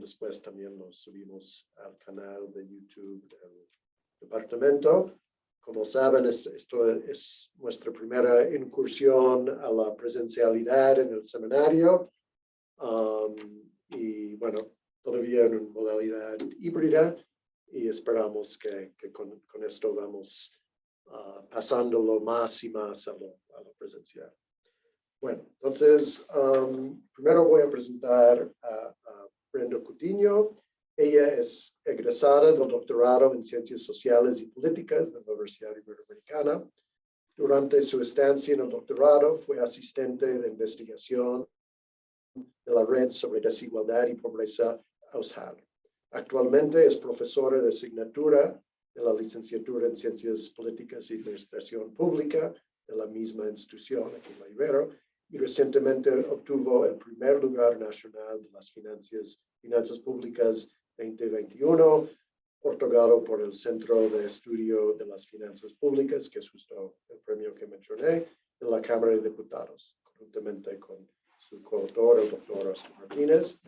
después también lo subimos al canal de YouTube del departamento. Como saben, esto es nuestra primera incursión a la presencialidad en el seminario. Y bueno, todavía en modalidad híbrida, y esperamos que con esto vamos pasándolo más y más a lo presencial. Bueno, entonces, primero voy a presentar a Brenda Coutinho. Ella es egresada del doctorado en Ciencias Sociales y Políticas de la Universidad Iberoamericana. Durante su estancia en el doctorado fue asistente de investigación de la Red sobre Desigualdad y Pobreza AUSHAL. Actualmente es profesora de asignatura de la licenciatura en Ciencias Políticas y Administración Pública de la misma institución aquí en la Ibero, y recientemente obtuvo el primer lugar nacional de las finanzas públicas 2021, otorgado por el Centro de Estudio de las Finanzas Públicas, que es justo el premio que mencioné, de la Cámara de Diputados, conjuntamente con su coautor, el doctor Oscar Martínez.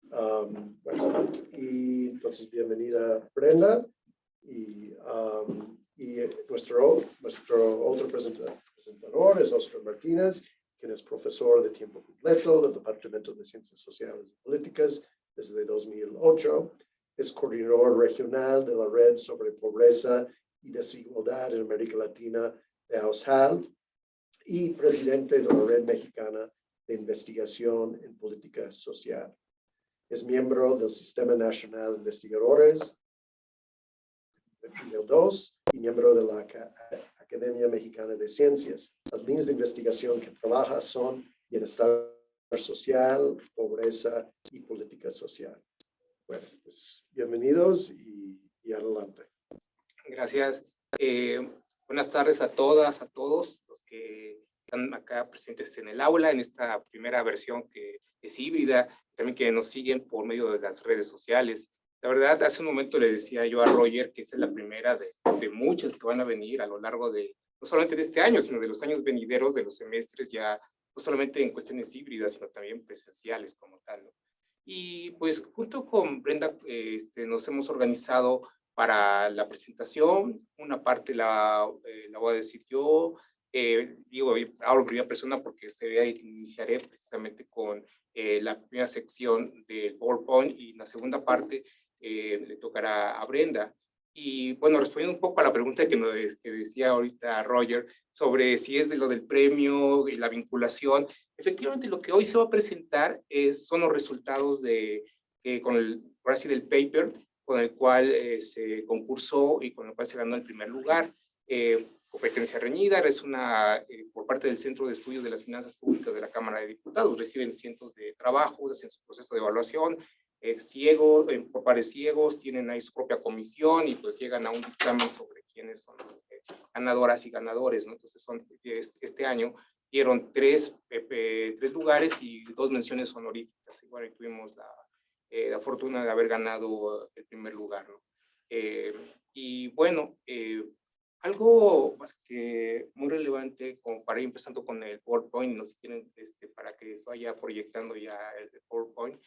Bueno, y entonces, bienvenida, Brenda. Y nuestro otro presentador es Oscar Martínez, quien es profesor de tiempo completo del Departamento de Ciencias Sociales y Políticas desde 2008. Es coordinador regional de la Red sobre Pobreza y Desigualdad en América Latina de AUSHAL y presidente de la Red Mexicana de Investigación en Política Social. Es miembro del Sistema Nacional de Investigadores, el 2, y miembro de la Academia Mexicana de Ciencias. Las líneas de investigación que trabaja son bienestar social, pobreza y política social. Bueno, pues bienvenidos y adelante. Gracias. Buenas tardes a todas, a todos los que están acá presentes en el aula, en esta primera versión que es híbrida, también que nos siguen por medio de las redes sociales. La verdad, hace un momento le decía yo a Roger que esta es la primera de muchas que van a venir a lo largo de, no solamente de este año, sino de los años venideros, de los semestres, ya no solamente en cuestiones híbridas, sino también presenciales como tal, ¿no? Y pues junto con Brenda nos hemos organizado para la presentación. Una parte la voy a decir yo, digo, hablo en primera persona porque iniciaré precisamente con la primera sección del PowerPoint, y la segunda parte le tocará a Brenda. Y bueno, respondiendo un poco a la pregunta que decía ahorita Roger sobre si es de lo del premio y la vinculación, efectivamente lo que hoy se va a presentar son los resultados ahora sí, del paper con el cual se concursó y con el cual se ganó el primer lugar. Competencia reñida, es por parte del Centro de Estudios de las Finanzas Públicas de la Cámara de Diputados. Reciben cientos de trabajos, hacen su proceso de evaluación, ciegos, por pares ciegos, tienen ahí su propia comisión y pues llegan a un dictamen sobre quiénes son los ganadoras y ganadores, ¿no? Entonces este año dieron tres lugares y 2 menciones honoríficas. Y bueno, tuvimos la fortuna de haber ganado el primer lugar, ¿no? Y bueno, algo que muy relevante como para ir empezando con el PowerPoint, no sé si quieren, para que se vaya proyectando ya el PowerPoint.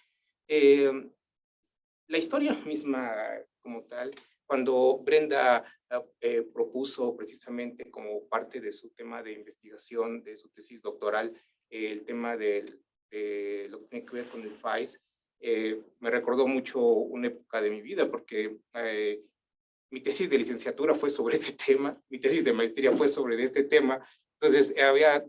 La historia misma como tal, cuando Brenda propuso precisamente como parte de su tema de investigación, de su tesis doctoral, el tema de lo que tiene que ver con el FAIS, me recordó mucho una época de mi vida, porque mi tesis de licenciatura fue sobre este tema, mi tesis de maestría fue sobre este tema. Entonces había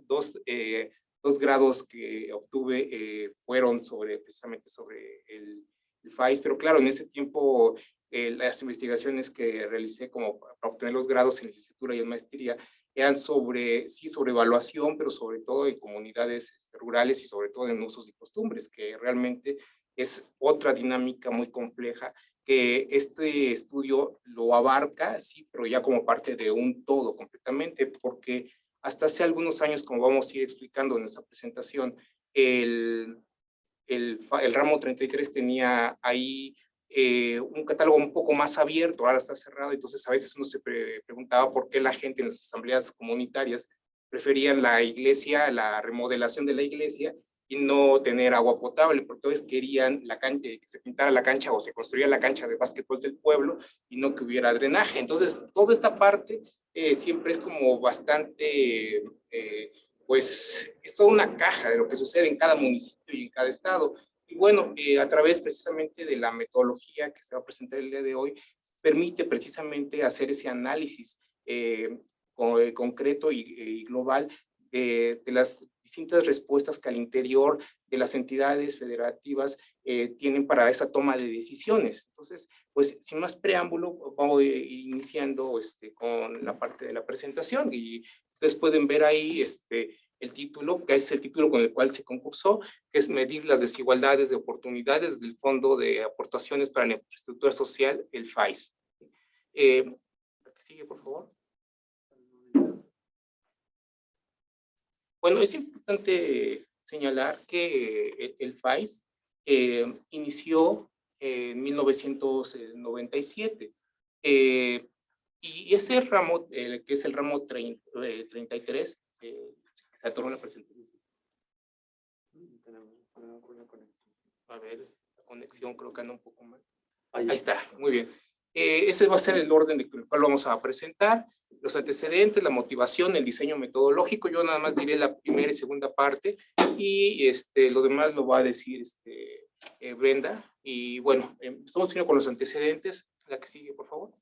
dos grados que obtuve, fueron precisamente sobre el FAIS, pero claro, en ese tiempo las investigaciones que realicé como para obtener los grados en licenciatura y en maestría eran sobre evaluación, pero sobre todo en comunidades rurales y sobre todo en usos y costumbres, que realmente es otra dinámica muy compleja que este estudio lo abarca, sí, pero ya como parte de un todo completamente, porque hasta hace algunos años, como vamos a ir explicando en esta presentación, el ramo 33 tenía ahí un catálogo un poco más abierto, ahora está cerrado. Entonces a veces uno se preguntaba por qué la gente en las asambleas comunitarias preferían la iglesia, la remodelación de la iglesia, y no tener agua potable, porque a veces querían la cancha, que se pintara la cancha o se construía la cancha de básquetbol del pueblo y no que hubiera drenaje. Entonces, toda esta parte siempre es como bastante, pues, es toda una caja de lo que sucede en cada municipio y en cada estado. Y bueno, a través precisamente de la metodología que se va a presentar el día de hoy, permite precisamente hacer ese análisis concreto y global de las distintas respuestas que al interior de las entidades federativas tienen para esa toma de decisiones. Entonces, pues sin más preámbulo, vamos a ir iniciando con la parte de la presentación y ustedes pueden ver ahí el título, que es el título con el cual se concursó, que es medir las desigualdades de oportunidades del Fondo de Aportaciones para la Infraestructura Social, el FAIS. ¿La que sigue, por favor? Bueno, es importante señalar que el FAIS inició en 1997 y ese ramo, que es el ramo 33, se atoró la presentación. A ver, la conexión creo que anda un poco mal. Ahí está, muy bien. Ese va a ser el orden del cual vamos a presentar. Los antecedentes, la motivación, el diseño metodológico. Yo nada más diré la primera y segunda parte y lo demás lo va a decir Brenda. Y bueno, empezamos primero con los antecedentes. La que sigue, por favor.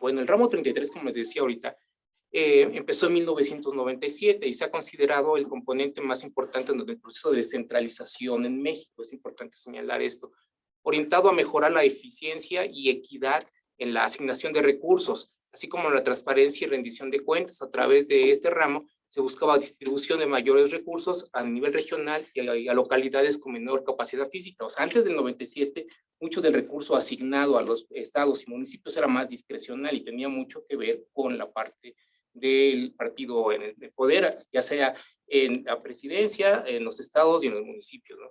Bueno, el ramo 33, como les decía ahorita, empezó en 1997 y se ha considerado el componente más importante en el proceso de descentralización en México. Es importante señalar esto. Orientado a mejorar la eficiencia y equidad en la asignación de recursos, así como la transparencia y rendición de cuentas. A través de este ramo se buscaba distribución de mayores recursos a nivel regional y a localidades con menor capacidad física. O sea, antes del 97, mucho del recurso asignado a los estados y municipios era más discrecional y tenía mucho que ver con la parte del partido en el poder, ya sea en la presidencia, en los estados y en los municipios, ¿no?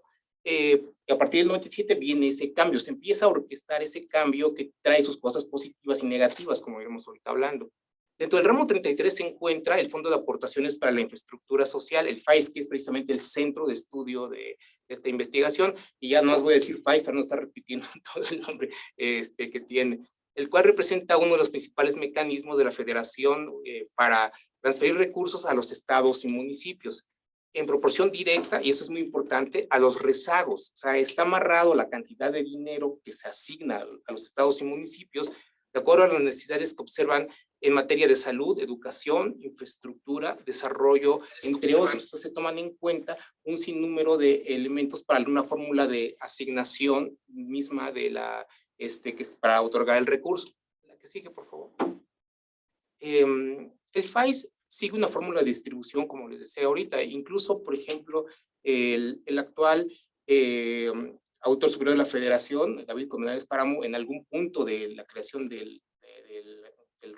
A partir del 97 viene ese cambio, se empieza a orquestar ese cambio que trae sus cosas positivas y negativas, como iremos ahorita hablando. Dentro del ramo 33 se encuentra el Fondo de Aportaciones para la Infraestructura Social, el FAIS, que es precisamente el centro de estudio de esta investigación, y ya no os voy a decir FAIS para no estar repitiendo todo el nombre que tiene, el cual representa uno de los principales mecanismos de la federación para transferir recursos a los estados y municipios en proporción directa, y eso es muy importante, a los rezagos. O sea, está amarrado la cantidad de dinero que se asigna a los estados y municipios de acuerdo a las necesidades que observan en materia de salud, educación, infraestructura, desarrollo, entre otros. Entonces se toman en cuenta un sinnúmero de elementos para una fórmula de asignación misma de la, que es para otorgar el recurso. La que sigue, por favor. El FAIS sigue una fórmula de distribución, como les decía ahorita. Incluso, por ejemplo, el actual auditor superior de la Federación, David Colmenares Páramo, en algún punto de la creación del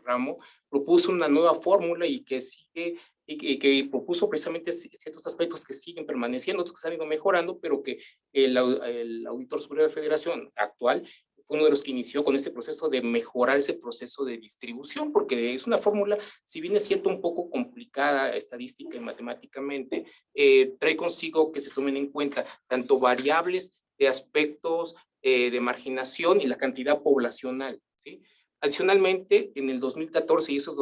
ramo, propuso una nueva fórmula y que sigue y que propuso precisamente ciertos aspectos que siguen permaneciendo, otros que se han ido mejorando, pero que el auditor superior de la Federación actual fue uno de los que inició con este proceso de mejorar ese proceso de distribución, porque es una fórmula, si bien es cierto, un poco complicada estadística y matemáticamente, trae consigo que se tomen en cuenta tanto variables de aspectos de marginación y la cantidad poblacional, ¿sí? Adicionalmente, en el 2014, y eso es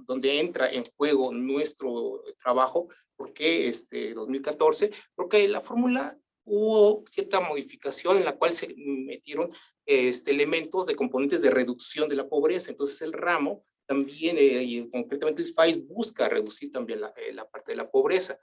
donde entra en juego nuestro trabajo, ¿por qué 2014? Porque la fórmula hubo cierta modificación en la cual se metieron elementos de componentes de reducción de la pobreza. Entonces el ramo también, y concretamente el FAIS, busca reducir también la parte de la pobreza.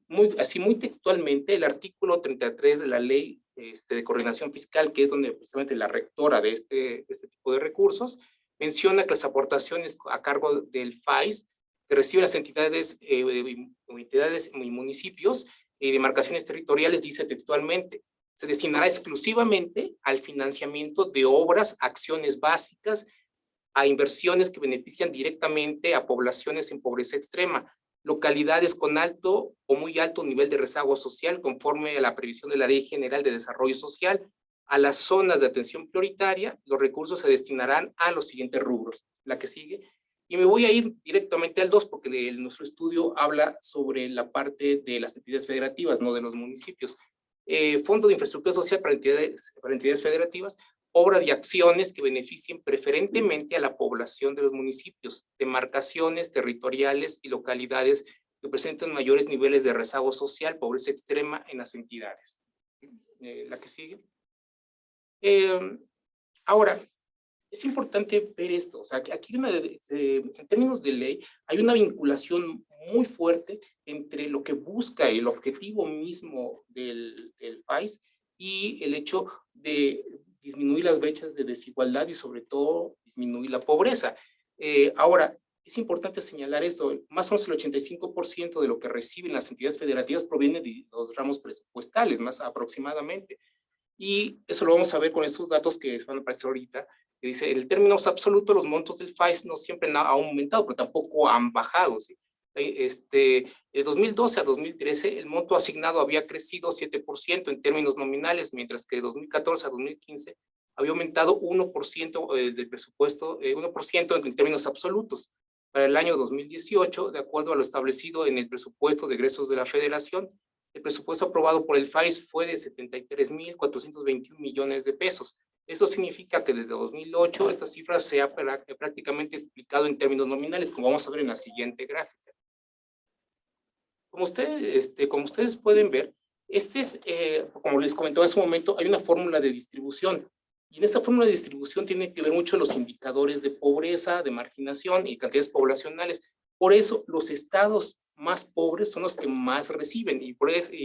Muy textualmente, el artículo 33 de la ley de coordinación fiscal, que es donde precisamente la rectora de este tipo de recursos, menciona que las aportaciones a cargo del FAIS que reciben las entidades y municipios y demarcaciones territoriales, dice textualmente, se destinará exclusivamente al financiamiento de obras, acciones básicas, a inversiones que benefician directamente a poblaciones en pobreza extrema, localidades con alto o muy alto nivel de rezago social conforme a la previsión de la Ley General de Desarrollo Social. A las zonas de atención prioritaria, los recursos se destinarán a los siguientes rubros. La que sigue. Y me voy a ir directamente al 2 porque nuestro estudio habla sobre la parte de las entidades federativas, no de los municipios. Fondo de Infraestructura Social para entidades federativas, obras y acciones que beneficien preferentemente a la población de los municipios, demarcaciones territoriales y localidades que presentan mayores niveles de rezago social, pobreza extrema en las entidades. La que sigue. Ahora, es importante ver esto, o sea, que aquí en términos de ley hay una vinculación muy fuerte entre lo que busca el objetivo mismo del FAIS y el hecho de disminuir las brechas de desigualdad y sobre todo disminuir la pobreza. Ahora, es importante señalar esto, más o menos el 85% de lo que reciben las entidades federativas proviene de los ramos presupuestales, más aproximadamente. Y eso lo vamos a ver con estos datos que van a aparecer ahorita, que dice, en términos absolutos, los montos del FAIS no siempre han aumentado, pero tampoco han bajado, ¿sí? De 2012 a 2013, el monto asignado había crecido 7% en términos nominales, mientras que de 2014 a 2015 había aumentado 1% del presupuesto, 1% en términos absolutos. Para el año 2018, de acuerdo a lo establecido en el presupuesto de egresos de la Federación, el presupuesto aprobado por el FAIS fue de 73,421 millones de pesos. Eso significa que desde 2008 esta cifra se ha prácticamente duplicado en términos nominales, como vamos a ver en la siguiente gráfica. Como ustedes pueden ver, como les comentaba hace un momento, hay una fórmula de distribución. Y en esa fórmula de distribución tiene que ver mucho los indicadores de pobreza, de marginación y cantidades poblacionales. Por eso, los estados más pobres son los que más reciben. Y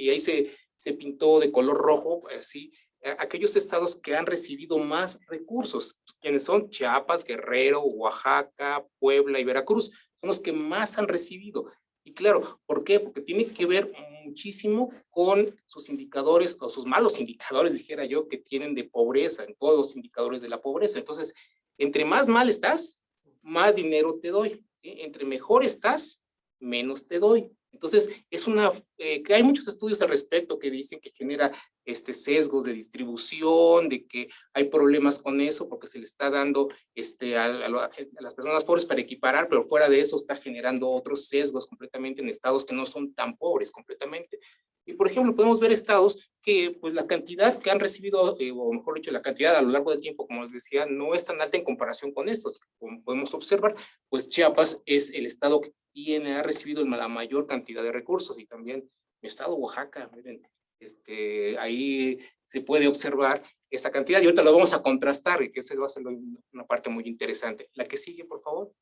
ahí se pintó de color rojo, así, aquellos estados que han recibido más recursos, quienes son Chiapas, Guerrero, Oaxaca, Puebla y Veracruz, son los que más han recibido. Y claro, ¿por qué? Porque tiene que ver muchísimo con sus indicadores, o sus malos indicadores, dijera yo, que tienen de pobreza, en todos los indicadores de la pobreza. Entonces, entre más mal estás, más dinero te doy, ¿sí? Entre mejor estás, menos te doy. Entonces, que hay muchos estudios al respecto que dicen que genera sesgos de distribución, de que hay problemas con eso porque se le está dando a las personas pobres para equiparar, pero fuera de eso está generando otros sesgos completamente en estados que no son tan pobres completamente. Y por ejemplo, podemos ver estados que pues la cantidad que han recibido, o mejor dicho, la cantidad a lo largo del tiempo, como les decía, no es tan alta en comparación con estos. Como podemos observar, pues Chiapas es el estado que ha recibido la mayor cantidad de recursos, y también mi estado, Oaxaca, miren, ahí se puede observar esa cantidad, y ahorita lo vamos a contrastar, y que esa va a ser una parte muy interesante. La que sigue, por favor.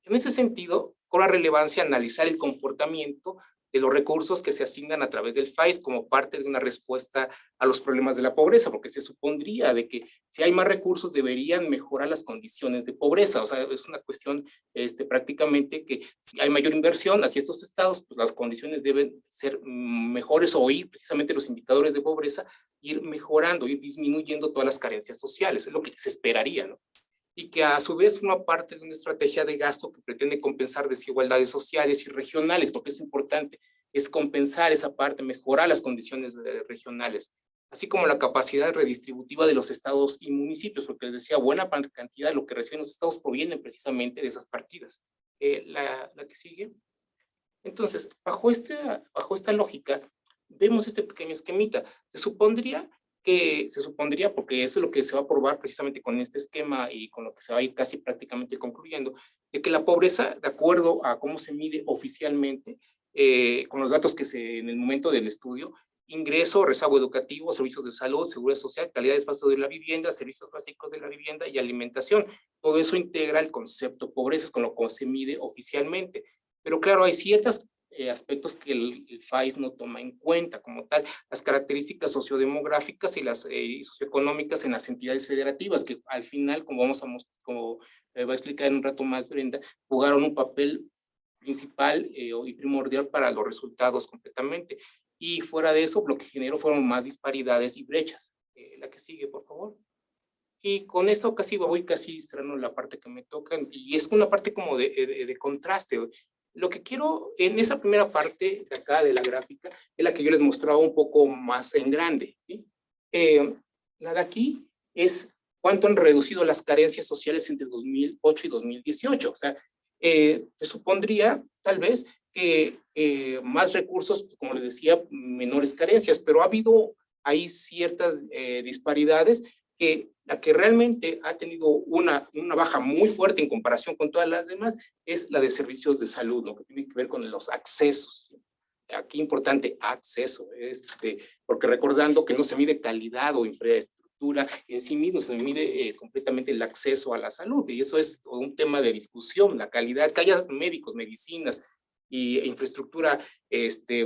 En ese sentido, cobra relevancia analizar el comportamiento de los recursos que se asignan a través del FAIS como parte de una respuesta a los problemas de la pobreza, porque se supondría de que si hay más recursos deberían mejorar las condiciones de pobreza. O sea, es una cuestión prácticamente que si hay mayor inversión hacia estos estados, pues las condiciones deben ser mejores, o ir precisamente los indicadores de pobreza, ir mejorando, ir disminuyendo todas las carencias sociales. Es lo que se esperaría, ¿no? Y que a su vez forma parte de una estrategia de gasto que pretende compensar desigualdades sociales y regionales, porque es importante, es compensar esa parte, mejorar las condiciones regionales, así como la capacidad redistributiva de los estados y municipios, porque les decía, buena cantidad de lo que reciben los estados provienen precisamente de esas partidas. La que sigue. Entonces, bajo esta lógica, vemos este pequeño esquemita. Se supondría, porque eso es lo que se va a probar precisamente con este esquema y con lo que se va a ir casi prácticamente concluyendo, de que la pobreza, de acuerdo a cómo se mide oficialmente, con los datos que en el momento del estudio, ingreso, rezago educativo, servicios de salud, seguridad social, calidad de espacio de la vivienda, servicios básicos de la vivienda y alimentación. Todo eso integra el concepto pobreza, con lo que se mide oficialmente. Pero claro, hay ciertos aspectos que el FAIS no toma en cuenta, como tal, las características sociodemográficas y las socioeconómicas en las entidades federativas, que al final, como va a explicar en un rato más Brenda, jugaron un papel principal y primordial para los resultados completamente. Y fuera de eso, lo que generó fueron más disparidades y brechas. La que sigue, por favor. Y con esto voy casi cerrando la parte que me toca, y es una parte como de contraste. Lo que quiero en esa primera parte de acá de la gráfica es la que yo les mostraba un poco más en grande, ¿sí? La de aquí es cuánto han reducido las carencias sociales entre 2008 y 2018. O sea, se supondría tal vez que más recursos, como les decía, menores carencias, pero ha habido ahí ciertas disparidades que la que realmente ha tenido una baja muy fuerte en comparación con todas las demás es la de servicios de salud, lo que tiene que ver con los accesos. Aquí importante, acceso, porque recordando que no se mide calidad o infraestructura en sí mismo, se mide completamente el acceso a la salud, y eso es un tema de discusión, la calidad, que haya médicos, medicinas y infraestructura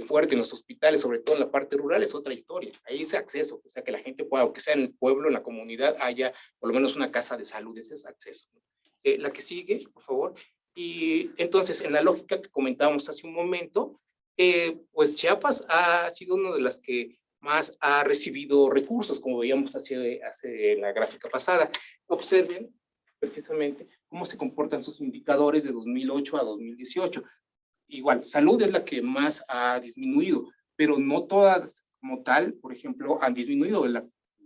fuerte en los hospitales, sobre todo en la parte rural, es otra historia. Ahí ese acceso, o sea, que la gente pueda, aunque sea en el pueblo, en la comunidad, haya por lo menos una casa de salud, ese es acceso. La que sigue, por favor. Y entonces, en la lógica que comentábamos hace un momento, pues Chiapas ha sido una de las que más ha recibido recursos, como veíamos hace la gráfica pasada. Observen precisamente cómo se comportan sus indicadores de 2008 a 2018. Igual, salud es la que más ha disminuido, pero no todas como tal, por ejemplo, han disminuido.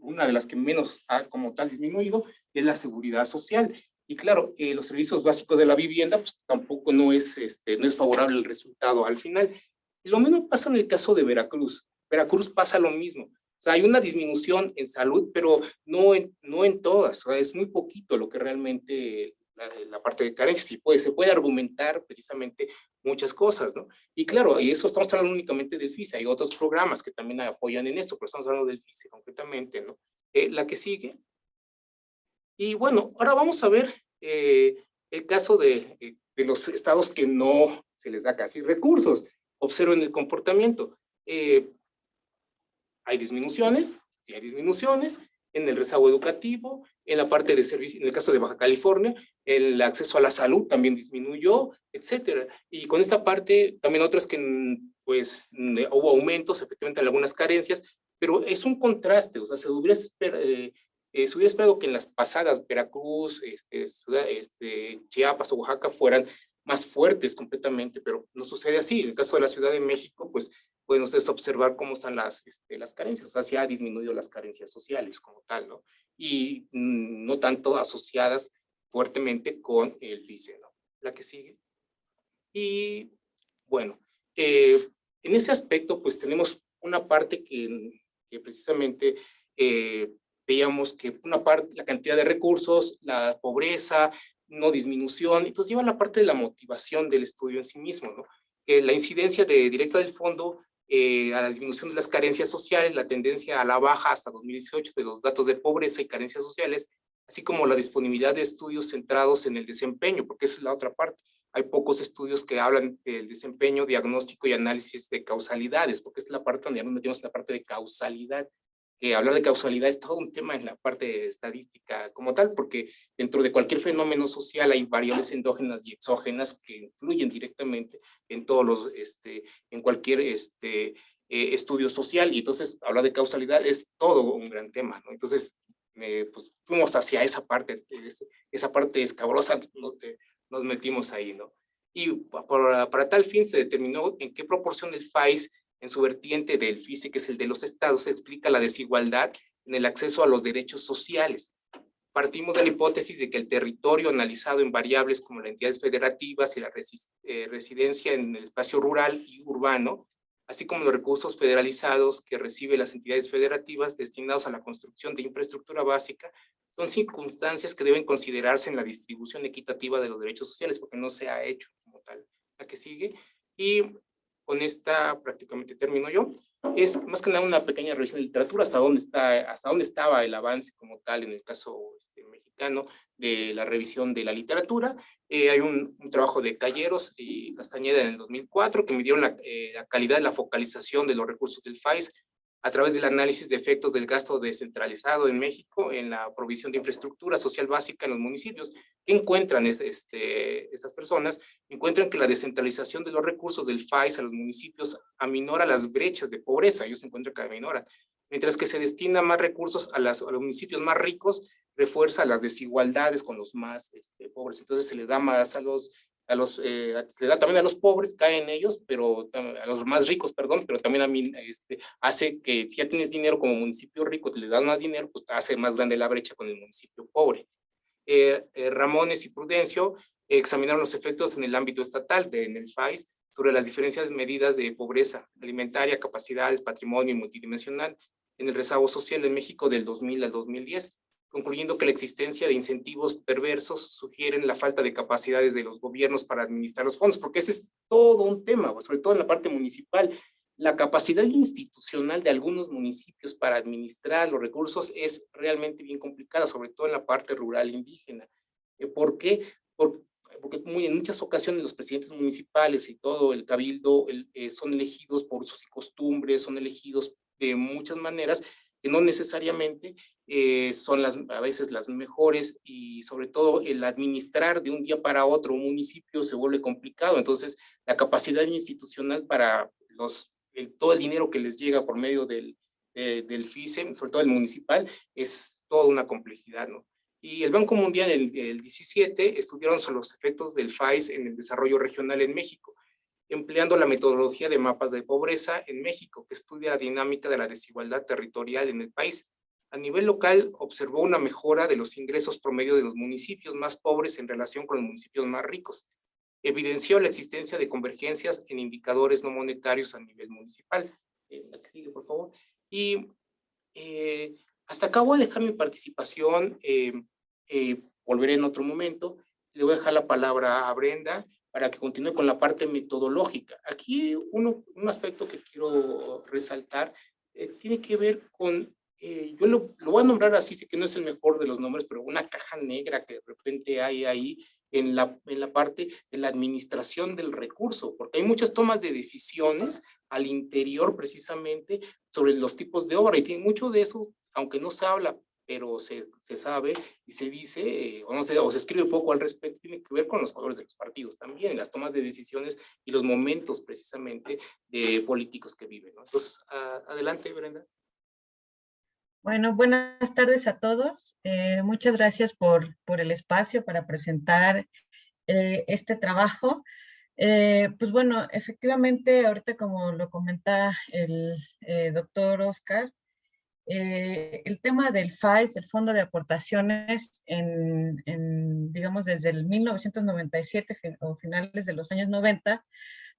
Una de las que menos ha como tal disminuido es la seguridad social. Y claro, los servicios básicos de la vivienda, pues tampoco no es favorable el resultado al final. Y lo mismo pasa en el caso de Veracruz. Veracruz pasa lo mismo. O sea, hay una disminución en salud, pero no en todas. O sea, es muy poquito lo que realmente la parte de carencias. Y se puede argumentar precisamente muchas cosas, ¿no? Y claro, y eso estamos hablando únicamente del FISE. Hay otros programas que también apoyan en esto, pero estamos hablando del FISE concretamente, ¿no? La que sigue. Y bueno, ahora vamos a ver el caso de los estados que no se les da casi recursos. Observen el comportamiento. Hay disminuciones, sí hay disminuciones en el rezago educativo, en la parte de servicio, en el caso de Baja California, el acceso a la salud también disminuyó, etcétera. Y con esta parte, también otras que pues hubo aumentos, efectivamente, en algunas carencias, pero es un contraste, o sea, se hubiera esperado que en las pasadas Veracruz, Chiapas o Oaxaca fueran más fuertes completamente, pero no sucede así. En el caso de la Ciudad de México, pues pueden ustedes observar cómo están las carencias, o sea, sí ha disminuido las carencias sociales como tal, ¿no? Y no tanto asociadas fuertemente con el FISE, ¿no? La que sigue. Y bueno, en ese aspecto, pues tenemos una parte que precisamente veíamos que una parte, la cantidad de recursos, la pobreza, no disminución, entonces lleva la parte de la motivación del estudio en sí mismo, ¿no? Que la incidencia directa del fondo a la disminución de las carencias sociales, la tendencia a la baja hasta 2018 de los datos de pobreza y carencias sociales, así como la disponibilidad de estudios centrados en el desempeño, porque esa es la otra parte. Hay pocos estudios que hablan del desempeño, diagnóstico y análisis de causalidades, porque es la parte donde ya nos metimos en la parte de causalidad. Hablar de causalidad es todo un tema en la parte estadística como tal, porque dentro de cualquier fenómeno social hay variables endógenas y exógenas que influyen directamente en todos los, en cualquier estudio social, y entonces hablar de causalidad es todo un gran tema, ¿no? Entonces, pues fuimos hacia esa parte escabrosa, nos metimos ahí, ¿no? Y para tal fin se determinó en qué proporción el FAIS en su vertiente del FISE, que es el de los estados, explica la desigualdad en el acceso a los derechos sociales. Partimos de la hipótesis de que el territorio analizado en variables como las entidades federativas y la residencia en el espacio rural y urbano, así como los recursos federalizados que reciben las entidades federativas destinados a la construcción de infraestructura básica, son circunstancias que deben considerarse en la distribución equitativa de los derechos sociales, porque no se ha hecho como tal. La que sigue. Y con esta prácticamente termino yo. Es más que nada una pequeña revisión de literatura, hasta dónde estaba el avance como tal en el caso mexicano de la revisión de la literatura. Hay un trabajo de Calleros y Castañeda en el 2004 que midieron la calidad de la focalización de los recursos del FAIS a través del análisis de efectos del gasto descentralizado en México en la provisión de infraestructura social básica en los municipios. ¿Qué encuentran estas personas? Encuentran que la descentralización de los recursos del FAIS a los municipios aminora las brechas de pobreza, ellos encuentran que aminora, mientras que se destina más recursos a los municipios más ricos, refuerza las desigualdades con los más pobres. Entonces se le da más se le da también a los pobres, caen ellos, pero a los más ricos, perdón, pero también a mí hace que si ya tienes dinero como municipio rico, te le das más dinero, pues te hace más grande la brecha con el municipio pobre. Ramones y Prudencio examinaron los efectos en el ámbito estatal, en el FAIS, sobre las diferentes medidas de pobreza alimentaria, capacidades, patrimonio y multidimensional en el rezago social en México del 2000 al 2010, concluyendo que la existencia de incentivos perversos sugieren la falta de capacidades de los gobiernos para administrar los fondos, porque ese es todo un tema, sobre todo en la parte municipal. La capacidad institucional de algunos municipios para administrar los recursos es realmente bien complicada, sobre todo en la parte rural indígena. ¿Por qué? Porque en muchas ocasiones los presidentes municipales y todo el cabildo son elegidos por sus costumbres, son elegidos de muchas maneras que no necesariamente son a veces las mejores, y sobre todo el administrar de un día para otro un municipio se vuelve complicado. Entonces, la capacidad institucional para todo el dinero que les llega por medio del FICE, sobre todo el municipal, es toda una complejidad, ¿no? Y el Banco Mundial en el 17 estudiaron sobre los efectos del FAIS en el desarrollo regional en México, empleando la metodología de mapas de pobreza en México, que estudia la dinámica de la desigualdad territorial en el país. A nivel local, observó una mejora de los ingresos promedio de los municipios más pobres en relación con los municipios más ricos. Evidenció la existencia de convergencias en indicadores no monetarios a nivel municipal. La que sigue, por favor. Y hasta acá voy a dejar mi participación. Volveré en otro momento. Le voy a dejar la palabra a Brenda para que continúe con la parte metodológica. Aquí un aspecto que quiero resaltar tiene que ver con, yo lo voy a nombrar así, sé que no es el mejor de los nombres, pero una caja negra que de repente hay ahí en la parte de la administración del recurso, porque hay muchas tomas de decisiones al interior precisamente sobre los tipos de obra, y tiene mucho de eso, aunque no se habla, pero se sabe y se dice, o, no sé, o se escribe poco al respecto, tiene que ver con los colores de los partidos también, las tomas de decisiones y los momentos precisamente de políticos que viven, ¿no? Entonces, adelante, Brenda. Bueno, buenas tardes a todos. Muchas gracias por el espacio para presentar este trabajo. Pues bueno, efectivamente, ahorita como lo comenta el doctor Oscar, el tema del FAIS, el Fondo de Aportaciones, digamos, desde el 1997 o finales de los años 90,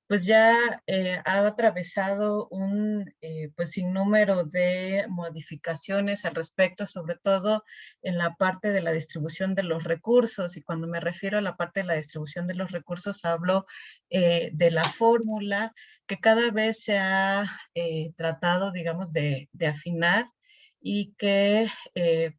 pues ya ha atravesado un pues sinnúmero de modificaciones al respecto, sobre todo en la parte de la distribución de los recursos. Y cuando me refiero a la parte de la distribución de los recursos, hablo de la fórmula que cada vez se ha tratado, digamos, de afinar, y que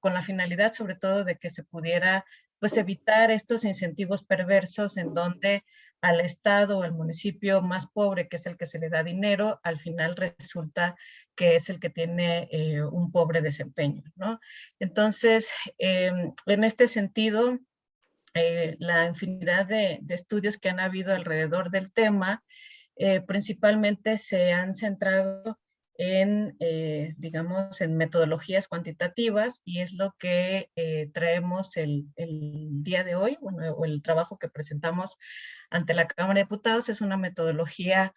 con la finalidad sobre todo de que se pudiera pues evitar estos incentivos perversos en donde al estado o al municipio más pobre, que es el que se le da dinero, al final resulta que es el que tiene un pobre desempeño, ¿no? Entonces, en este sentido, la infinidad de estudios que han habido alrededor del tema, principalmente se han centrado en, digamos, en metodologías cuantitativas, y es lo que traemos el día de hoy, bueno, o el trabajo que presentamos ante la Cámara de Diputados es una metodología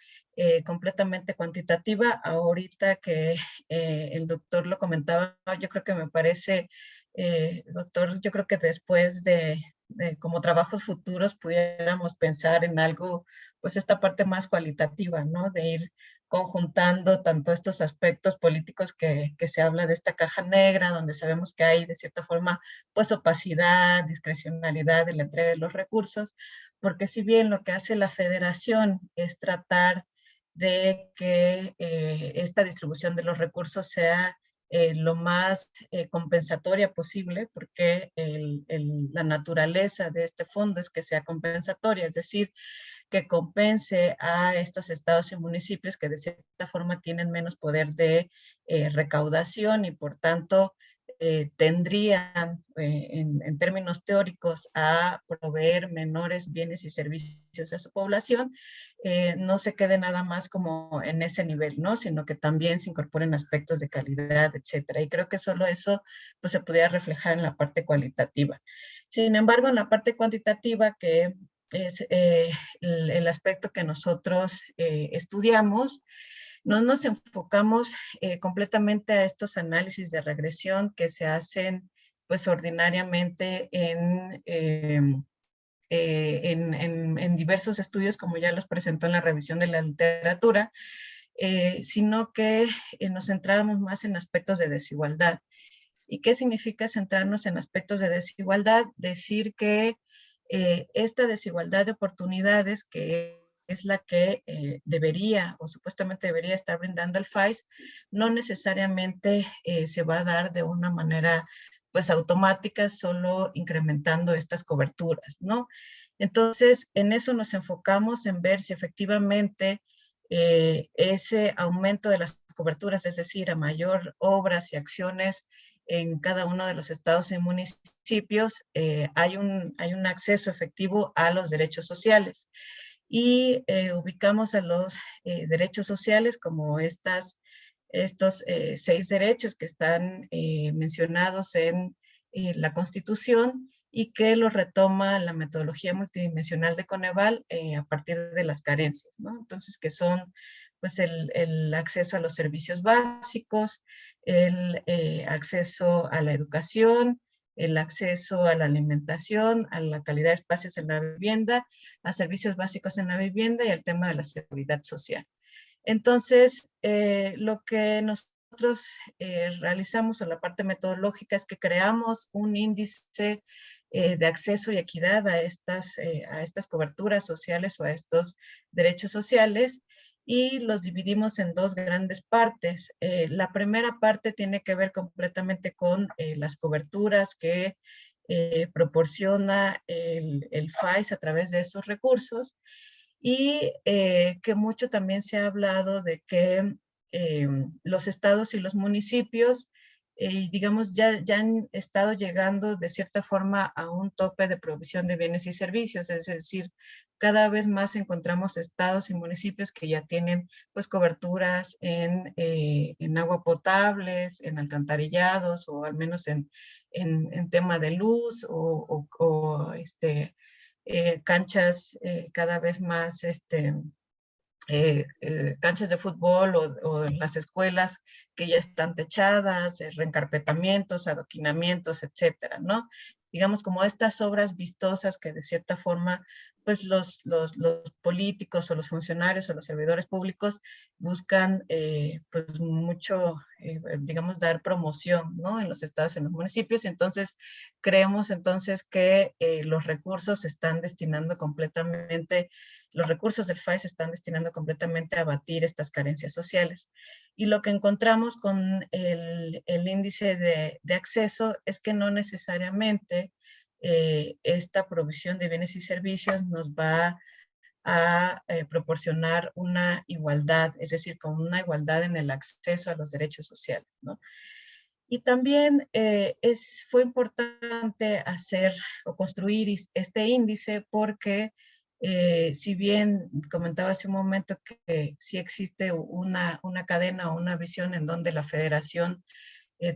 completamente cuantitativa. Ahorita que el doctor lo comentaba, yo creo que me parece, doctor, yo creo que después de como trabajos futuros pudiéramos pensar en algo, pues esta parte más cualitativa, ¿no? De ir conjuntando tanto estos aspectos políticos que se habla de esta caja negra, donde sabemos que hay de cierta forma pues opacidad, discrecionalidad en la entrega de los recursos, porque si bien lo que hace la federación es tratar de que esta distribución de los recursos sea lo más compensatoria posible, porque la naturaleza de este fondo es que sea compensatoria, es decir, que compense a estos estados y municipios que de cierta forma tienen menos poder de recaudación, y por tanto tendrían en términos teóricos a proveer menores bienes y servicios a su población, no se quede nada más como en ese nivel, ¿no? Sino que también se incorporen aspectos de calidad, etcétera. Y creo que solo eso pues, se pudiera reflejar en la parte cualitativa. Sin embargo, en la parte cuantitativa, que es el aspecto que nosotros estudiamos, no nos enfocamos completamente a estos análisis de regresión que se hacen pues ordinariamente en diversos estudios, como ya los presentó en la revisión de la literatura, sino que nos centráramos más en aspectos de desigualdad. ¿Y qué significa centrarnos en aspectos de desigualdad? Decir que esta desigualdad de oportunidades, que es la que debería o supuestamente debería estar brindando el FAIS, no necesariamente se va a dar de una manera pues automática, solo incrementando estas coberturas, ¿no? Entonces, en eso nos enfocamos en ver si efectivamente ese aumento de las coberturas, es decir, a mayor obras y acciones en cada uno de los estados y municipios, hay un acceso efectivo a los derechos sociales. Y ubicamos a los derechos sociales como estos 6 derechos que están mencionados en la Constitución y que los retoma la metodología multidimensional de Coneval a partir de las carencias, ¿no? Entonces, que son pues el acceso a los servicios básicos, el acceso a la educación, el acceso a la alimentación, a la calidad de espacios en la vivienda, a servicios básicos en la vivienda y al tema de la seguridad social. Entonces, lo que nosotros realizamos en la parte metodológica es que creamos un índice de acceso y equidad a estas coberturas sociales o a estos derechos sociales y los dividimos en 2 grandes partes. La primera parte tiene que ver completamente con las coberturas que proporciona el FAIS a través de esos recursos y que mucho también se ha hablado de que los estados y los municipios, digamos, ya han estado llegando de cierta forma a un tope de provisión de bienes y servicios, es decir, cada vez más encontramos estados y municipios que ya tienen pues coberturas en agua potables, en alcantarillados o al menos en tema de luz canchas cada vez más, canchas de fútbol o las escuelas que ya están techadas, reencarpetamientos, adoquinamientos, etcétera, ¿no? Digamos como estas obras vistosas que de cierta forma pues los políticos o los funcionarios o los servidores públicos buscan pues mucho, digamos, dar promoción, ¿no? En los estados, en los municipios. Entonces, creemos entonces que los recursos se están destinando completamente, los recursos del FAIS se están destinando completamente a abatir estas carencias sociales. Y lo que encontramos con el índice de acceso es que no necesariamente esta provisión de bienes y servicios nos va a proporcionar una igualdad, es decir, con una igualdad en el acceso a los derechos sociales, ¿no? Y también fue importante hacer o construir este índice porque si bien comentaba hace un momento que sí existe una cadena o una visión en donde la federación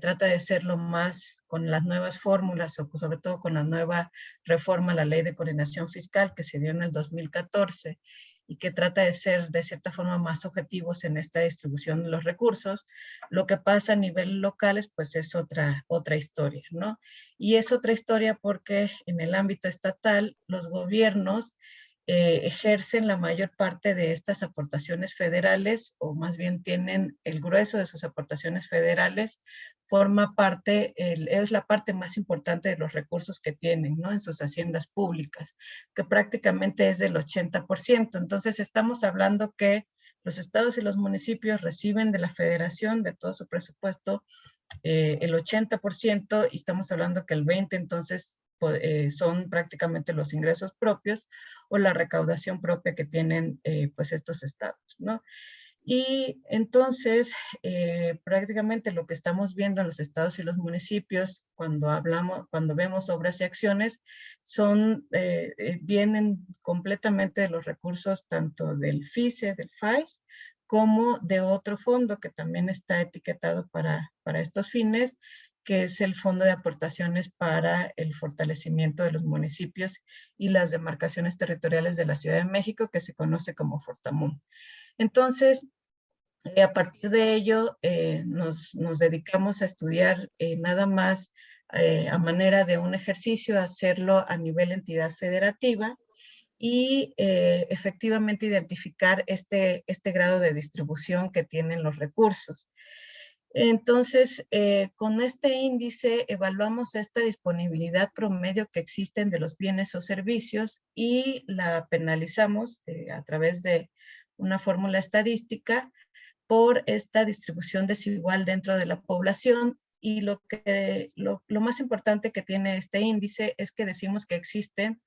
trata de ser lo más con las nuevas fórmulas o sobre todo con la nueva reforma a la Ley de Coordinación Fiscal que se dio en el 2014 y que trata de ser de cierta forma más objetivos en esta distribución de los recursos. Lo que pasa a nivel locales pues es otra historia, ¿no? Y es otra historia porque en el ámbito estatal los gobiernos ejercen la mayor parte de estas aportaciones federales, o más bien tienen el grueso de sus aportaciones federales, forma parte, es la parte más importante de los recursos que tienen, ¿no? En sus haciendas públicas, que prácticamente es del 80%. Entonces, estamos hablando que los estados y los municipios reciben de la federación, de todo su presupuesto, el 80%, y estamos hablando que el 20% entonces son prácticamente los ingresos propios o la recaudación propia que tienen pues estos estados, ¿no? Y entonces, prácticamente lo que estamos viendo en los estados y los municipios cuando vemos obras y acciones, vienen completamente de los recursos tanto del FICE, del FAIS, como de otro fondo que también está etiquetado para estos fines, que es el Fondo de Aportaciones para el Fortalecimiento de los Municipios y las Demarcaciones Territoriales de la Ciudad de México, que se conoce como Fortamun. Entonces, a partir de ello, nos dedicamos a estudiar nada más a manera de un ejercicio, hacerlo a nivel entidad federativa y efectivamente identificar este grado de distribución que tienen los recursos. Entonces, con este índice evaluamos esta disponibilidad promedio que existen de los bienes o servicios y la penalizamos a través de una fórmula estadística por esta distribución desigual dentro de la población. Y lo más importante que tiene este índice es que decimos que existen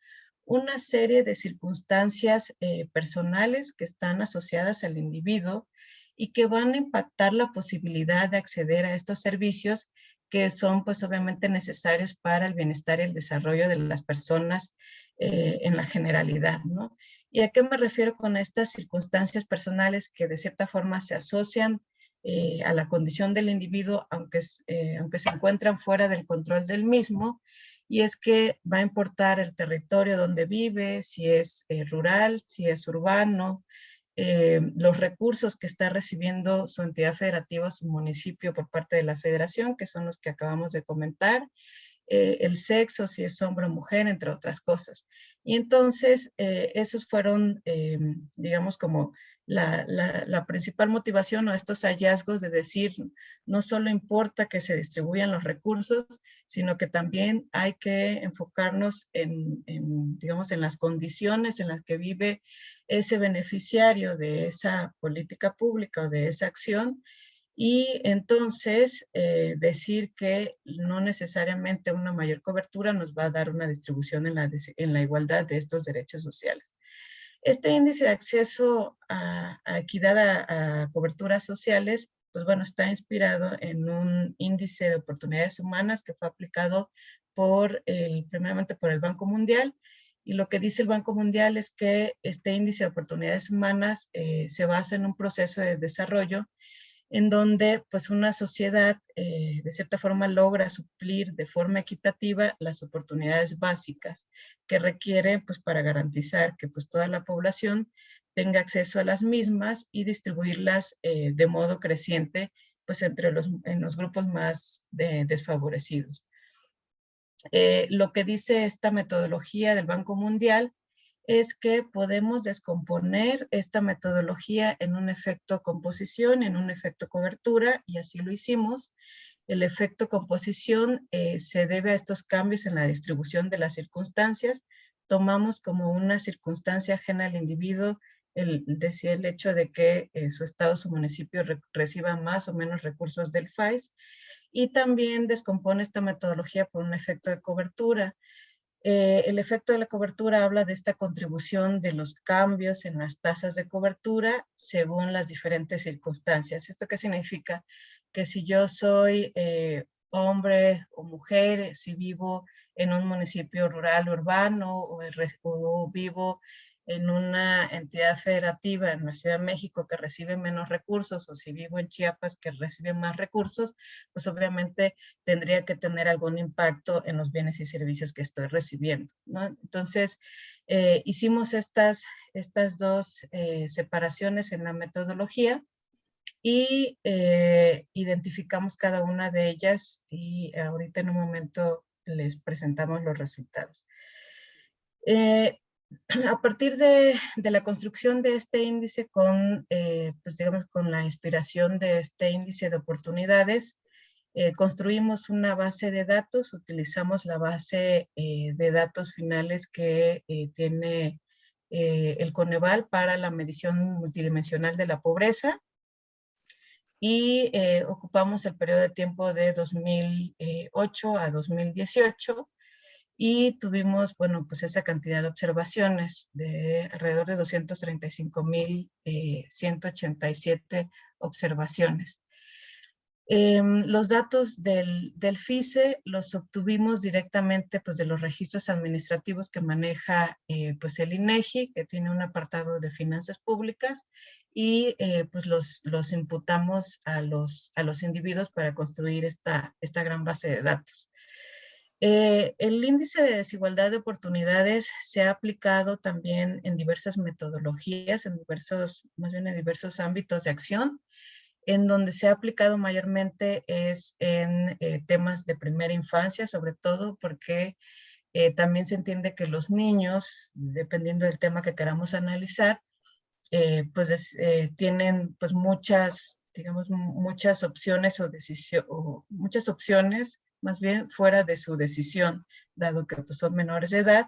una serie de circunstancias personales que están asociadas al individuo y que van a impactar la posibilidad de acceder a estos servicios que son pues obviamente necesarios para el bienestar y el desarrollo de las personas en la generalidad, ¿no? ¿Y a qué me refiero con estas circunstancias personales que de cierta forma se asocian a la condición del individuo, aunque se encuentran fuera del control del mismo? Y es que va a importar el territorio donde vive, si es rural, si es urbano, los recursos que está recibiendo su entidad federativa, su municipio por parte de la federación, que son los que acabamos de comentar, el sexo, si es hombre o mujer, entre otras cosas. Y entonces, esos fueron, digamos, como la principal motivación a estos hallazgos de decir, no solo importa que se distribuyan los recursos, sino que también hay que enfocarnos digamos, en las condiciones en las que vive ese beneficiario de esa política pública o de esa acción, y entonces decir que no necesariamente una mayor cobertura nos va a dar una distribución en la igualdad de estos derechos sociales. Este índice de acceso a equidad a coberturas sociales, pues bueno, está inspirado en un índice de oportunidades humanas que fue aplicado primeramente por el Banco Mundial. Y lo que dice el Banco Mundial es que este índice de oportunidades humanas se basa en un proceso de desarrollo en donde pues una sociedad de cierta forma logra suplir de forma equitativa las oportunidades básicas que requiere pues para garantizar que pues toda la población tenga acceso a las mismas y distribuirlas de modo creciente pues en los grupos más desfavorecidos. Lo que dice esta metodología del Banco Mundial es que podemos descomponer esta metodología en un efecto composición, en un efecto cobertura, y así lo hicimos. El efecto composición se debe a estos cambios en la distribución de las circunstancias. Tomamos como una circunstancia ajena al individuo decía el hecho de que su estado, su municipio reciba más o menos recursos del FAIS, y también descompone esta metodología por un efecto de cobertura. El efecto de la cobertura habla de esta contribución de los cambios en las tasas de cobertura según las diferentes circunstancias. ¿Esto qué significa? Que si yo soy hombre o mujer, si vivo en un municipio rural, urbano, o vivo en una entidad federativa en la Ciudad de México que recibe menos recursos, o si vivo en Chiapas que recibe más recursos, pues obviamente tendría que tener algún impacto en los bienes y servicios que estoy recibiendo, ¿no? Entonces, hicimos estas dos separaciones en la metodología y identificamos cada una de ellas, y ahorita en un momento les presentamos los resultados. A partir de la construcción de este índice pues digamos, con la inspiración de este índice de oportunidades, construimos una base de datos, utilizamos la base de datos finales que tiene el Coneval para la medición multidimensional de la pobreza, y ocupamos el periodo de tiempo de 2008 a 2018, y tuvimos, bueno, pues esa cantidad de observaciones de alrededor de 235,187 observaciones. Los datos del FICE los obtuvimos directamente pues, de los registros administrativos que maneja pues, el INEGI, que tiene un apartado de finanzas públicas, y pues los imputamos a los individuos para construir esta gran base de datos. El índice de desigualdad de oportunidades se ha aplicado también en diversas metodologías, más bien en diversos ámbitos de acción. En donde se ha aplicado mayormente es en temas de primera infancia, sobre todo porque también se entiende que los niños, dependiendo del tema que queramos analizar, tienen pues muchas, digamos, muchas opciones o muchas opciones más bien fuera de su decisión, dado que pues, son menores de edad.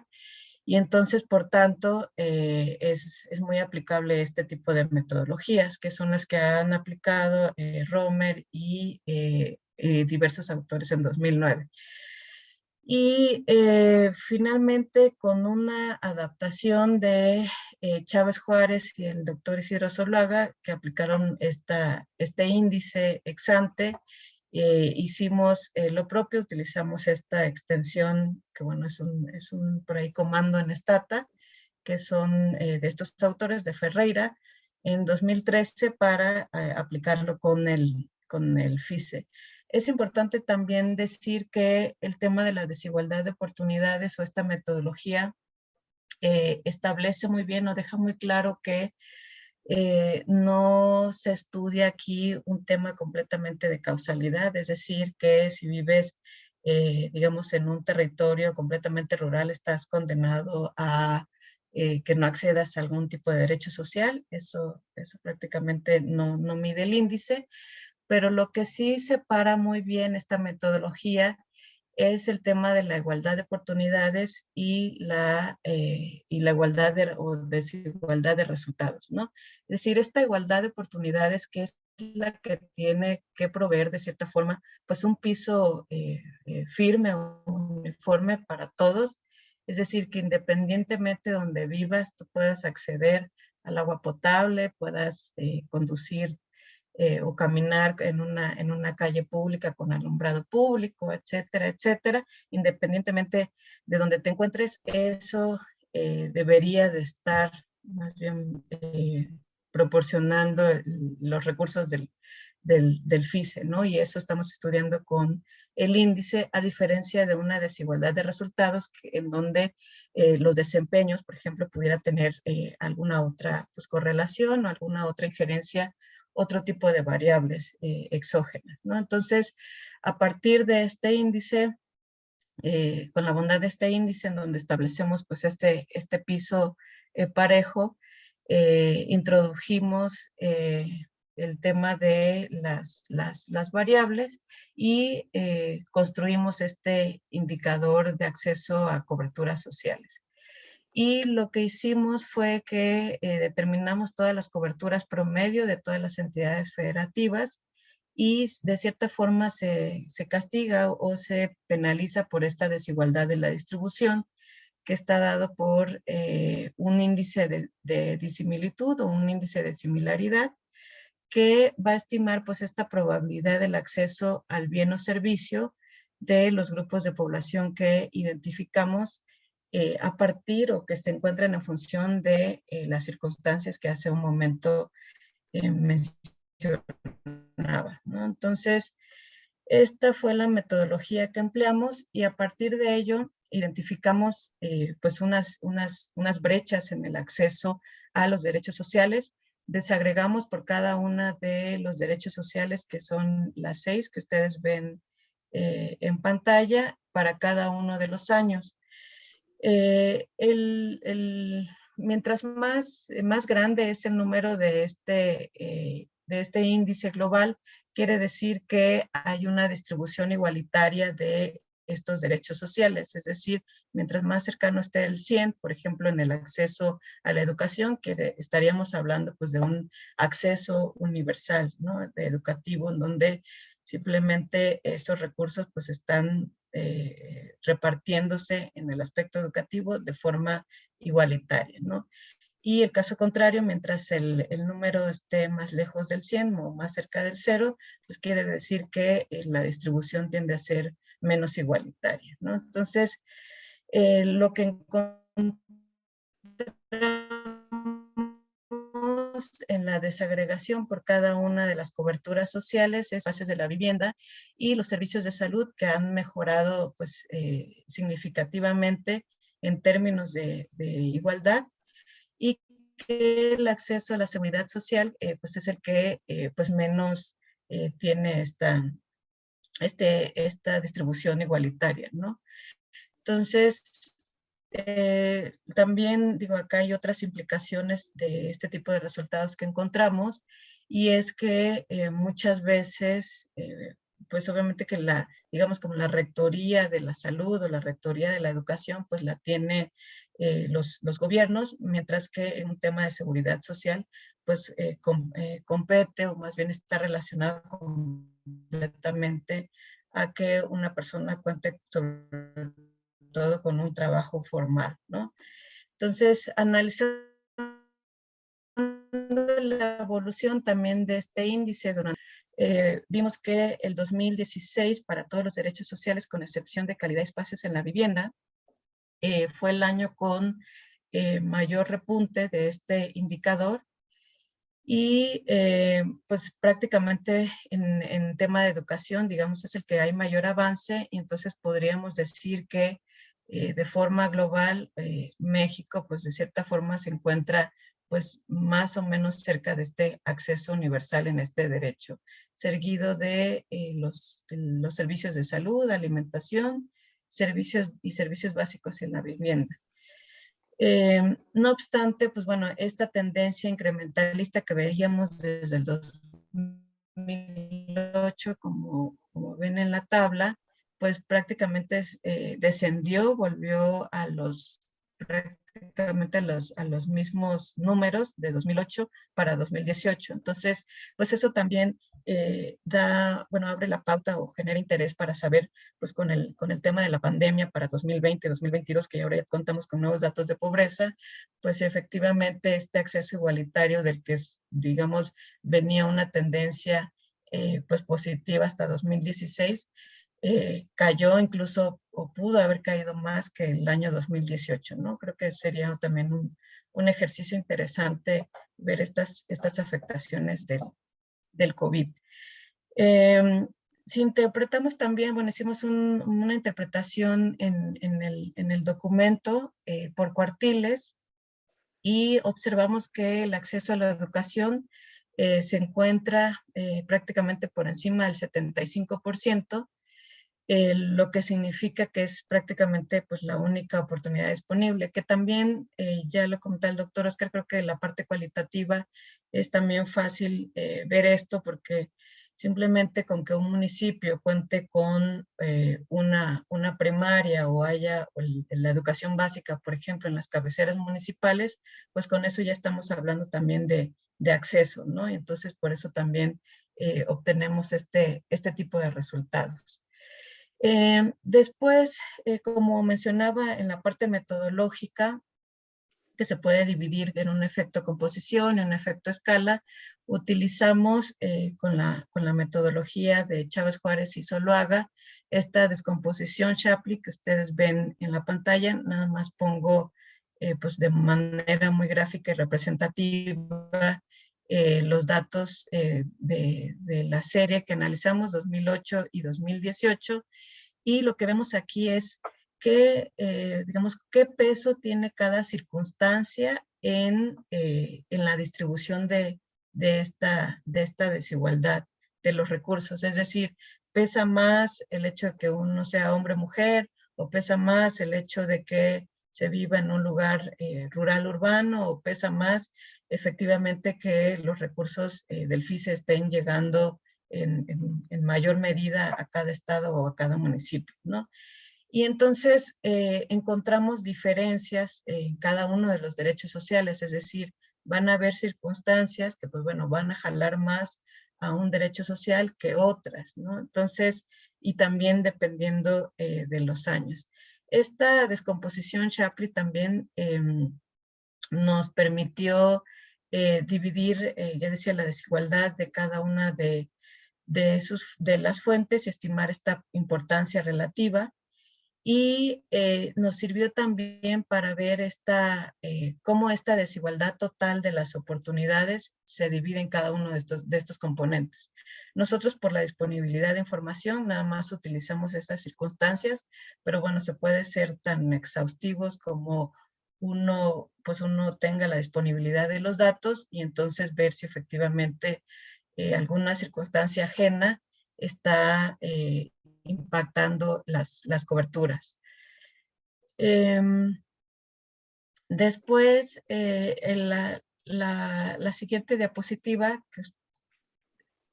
Y entonces, por tanto, es muy aplicable este tipo de metodologías, que son las que han aplicado Romer y diversos autores en 2009. Y finalmente, con una adaptación de Chávez Juárez y el doctor Isidro Zuluaga, que aplicaron este índice ex ante, hicimos lo propio, utilizamos esta extensión, que bueno, es un por ahí comando en Stata, que son de estos autores de Ferreira, en 2013 para aplicarlo con el FICE. Es importante también decir que el tema de la desigualdad de oportunidades o esta metodología establece muy bien o deja muy claro que no se estudia aquí un tema completamente de causalidad, es decir, que si vives, digamos, en un territorio completamente rural, estás condenado a que no accedas a algún tipo de derecho social. Eso prácticamente no mide el índice, pero lo que sí separa muy bien esta metodología es el tema de la igualdad de oportunidades y la igualdad o desigualdad de resultados, ¿no? Es decir, esta igualdad de oportunidades que es la que tiene que proveer de cierta forma, pues un piso firme o uniforme para todos, es decir, que independientemente de donde vivas, tú puedas acceder al agua potable, puedas conducir o caminar en una calle pública con alumbrado público, etcétera, etcétera, independientemente de donde te encuentres, eso debería de estar más bien proporcionando los recursos del FICE, ¿no? Y eso estamos estudiando con el índice, a diferencia de una desigualdad de resultados en donde los desempeños, por ejemplo, pudiera tener alguna otra pues, correlación o alguna otra injerencia, otro tipo de variables exógenas, ¿no? Entonces, a partir de este índice, con la bondad de este índice en donde establecemos pues este piso parejo, introdujimos el tema de las variables y construimos este indicador de acceso a coberturas sociales. Y lo que hicimos fue que determinamos todas las coberturas promedio de todas las entidades federativas y de cierta forma se castiga o se penaliza por esta desigualdad de la distribución que está dado por un índice de disimilitud o un índice de similaridad que va a estimar pues esta probabilidad del acceso al bien o servicio de los grupos de población que identificamos a partir o que se encuentran en función de las circunstancias que hace un momento mencionaba, ¿no? Entonces, esta fue la metodología que empleamos y a partir de ello identificamos pues unas brechas en el acceso a los derechos sociales. Desagregamos por cada una de los derechos sociales, que son las 6 que ustedes ven en pantalla, para cada uno de los años. Mientras más grande es el número de este índice global, quiere decir que hay una distribución igualitaria de estos derechos sociales, es decir, mientras más cercano esté el 100, por ejemplo, en el acceso a la educación, que estaríamos hablando pues de un acceso universal, ¿no? De educativo, en donde simplemente esos recursos pues están repartiéndose en el aspecto educativo de forma igualitaria, ¿no? Y el caso contrario, mientras el número esté más lejos del 100 o más cerca del 0, pues quiere decir que la distribución tiende a ser menos igualitaria, ¿no? Entonces, lo que encontramos en la desagregación por cada una de las coberturas sociales, espacios de la vivienda y los servicios de salud que han mejorado pues, significativamente en términos de igualdad y que el acceso a la seguridad social pues es el que pues menos tiene esta distribución igualitaria, ¿no? Entonces, también digo, acá hay otras implicaciones de este tipo de resultados que encontramos, y es que muchas veces, pues obviamente que digamos como la rectoría de la salud o la rectoría de la educación, pues la tiene los gobiernos, mientras que en un tema de seguridad social, pues compete o más bien está relacionado completamente a que una persona cuente sobre todo con un trabajo formal, ¿no? Entonces, analizando la evolución también de este índice, vimos que el 2016 para todos los derechos sociales, con excepción de calidad de espacios en la vivienda, fue el año con mayor repunte de este indicador. Y pues prácticamente en tema de educación, digamos, es el que hay mayor avance, y entonces podríamos decir que de forma global México pues de cierta forma se encuentra pues más o menos cerca de este acceso universal en este derecho, seguido de los servicios de salud, alimentación, servicios básicos en la vivienda. No obstante, pues bueno, esta tendencia incrementalista que veíamos desde el 2008, como ven en la tabla, pues prácticamente descendió, volvió prácticamente a los mismos números de 2008 para 2018. Entonces, pues eso también abre la pauta o genera interés para saber, pues con el tema de la pandemia para 2020, 2022, que ahora ya contamos con nuevos datos de pobreza, pues efectivamente este acceso igualitario del que, digamos, venía una tendencia pues positiva hasta 2016, cayó incluso o pudo haber caído más que el año 2018, ¿no? Creo que sería también un ejercicio interesante ver estas afectaciones del COVID. Si interpretamos también, bueno, hicimos una interpretación en el documento por cuartiles, y observamos que el acceso a la educación se encuentra prácticamente por encima del 75%, lo que significa que es prácticamente pues la única oportunidad disponible, que también, ya lo comentó el doctor Oscar, creo que la parte cualitativa es también fácil ver esto, porque simplemente con que un municipio cuente con una primaria o haya la educación básica, por ejemplo, en las cabeceras municipales, pues con eso ya estamos hablando también de acceso, ¿no? Y entonces por eso también obtenemos este tipo de resultados. Después, como mencionaba en la parte metodológica, que se puede dividir en un efecto composición, en un efecto escala, utilizamos con la metodología de Chávez Juárez y Zuluaga esta descomposición Shapley que ustedes ven en la pantalla. Nada más pongo pues de manera muy gráfica y representativa los datos de la serie que analizamos 2008 y 2018, y lo que vemos aquí es digamos, qué peso tiene cada circunstancia en la distribución de esta desigualdad de los recursos. Es decir, pesa más el hecho de que uno sea hombre o mujer, o pesa más el hecho de que se viva en un lugar rural urbano, o pesa más efectivamente que los recursos del FISE estén llegando en mayor medida a cada estado o a cada municipio, ¿no? Y entonces encontramos diferencias en cada uno de los derechos sociales, es decir, van a haber circunstancias que, pues bueno, van a jalar más a un derecho social que otras, ¿no? Entonces, y también dependiendo de los años. Esta descomposición Shapley también nos permitió dividir, ya decía, la desigualdad de cada una de las fuentes y estimar esta importancia relativa. Y nos sirvió también para ver cómo esta desigualdad total de las oportunidades se divide en cada uno de estos componentes. Nosotros, por la disponibilidad de información, nada más utilizamos estas circunstancias, pero bueno, se puede ser tan exhaustivos como uno tenga la disponibilidad de los datos y entonces ver si efectivamente alguna circunstancia ajena está impactando las coberturas. Después, la siguiente diapositiva, que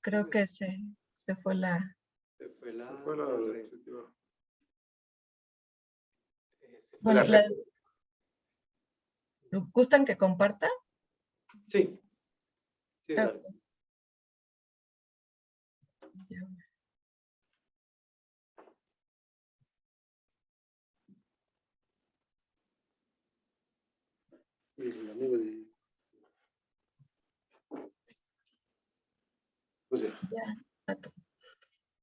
creo que se fue la... Se fue la diapositiva. Bueno, ¿gustan que comparta? Sí. Sí, Ah, dale. Y el amigo de... Pues ya. Ya, ok.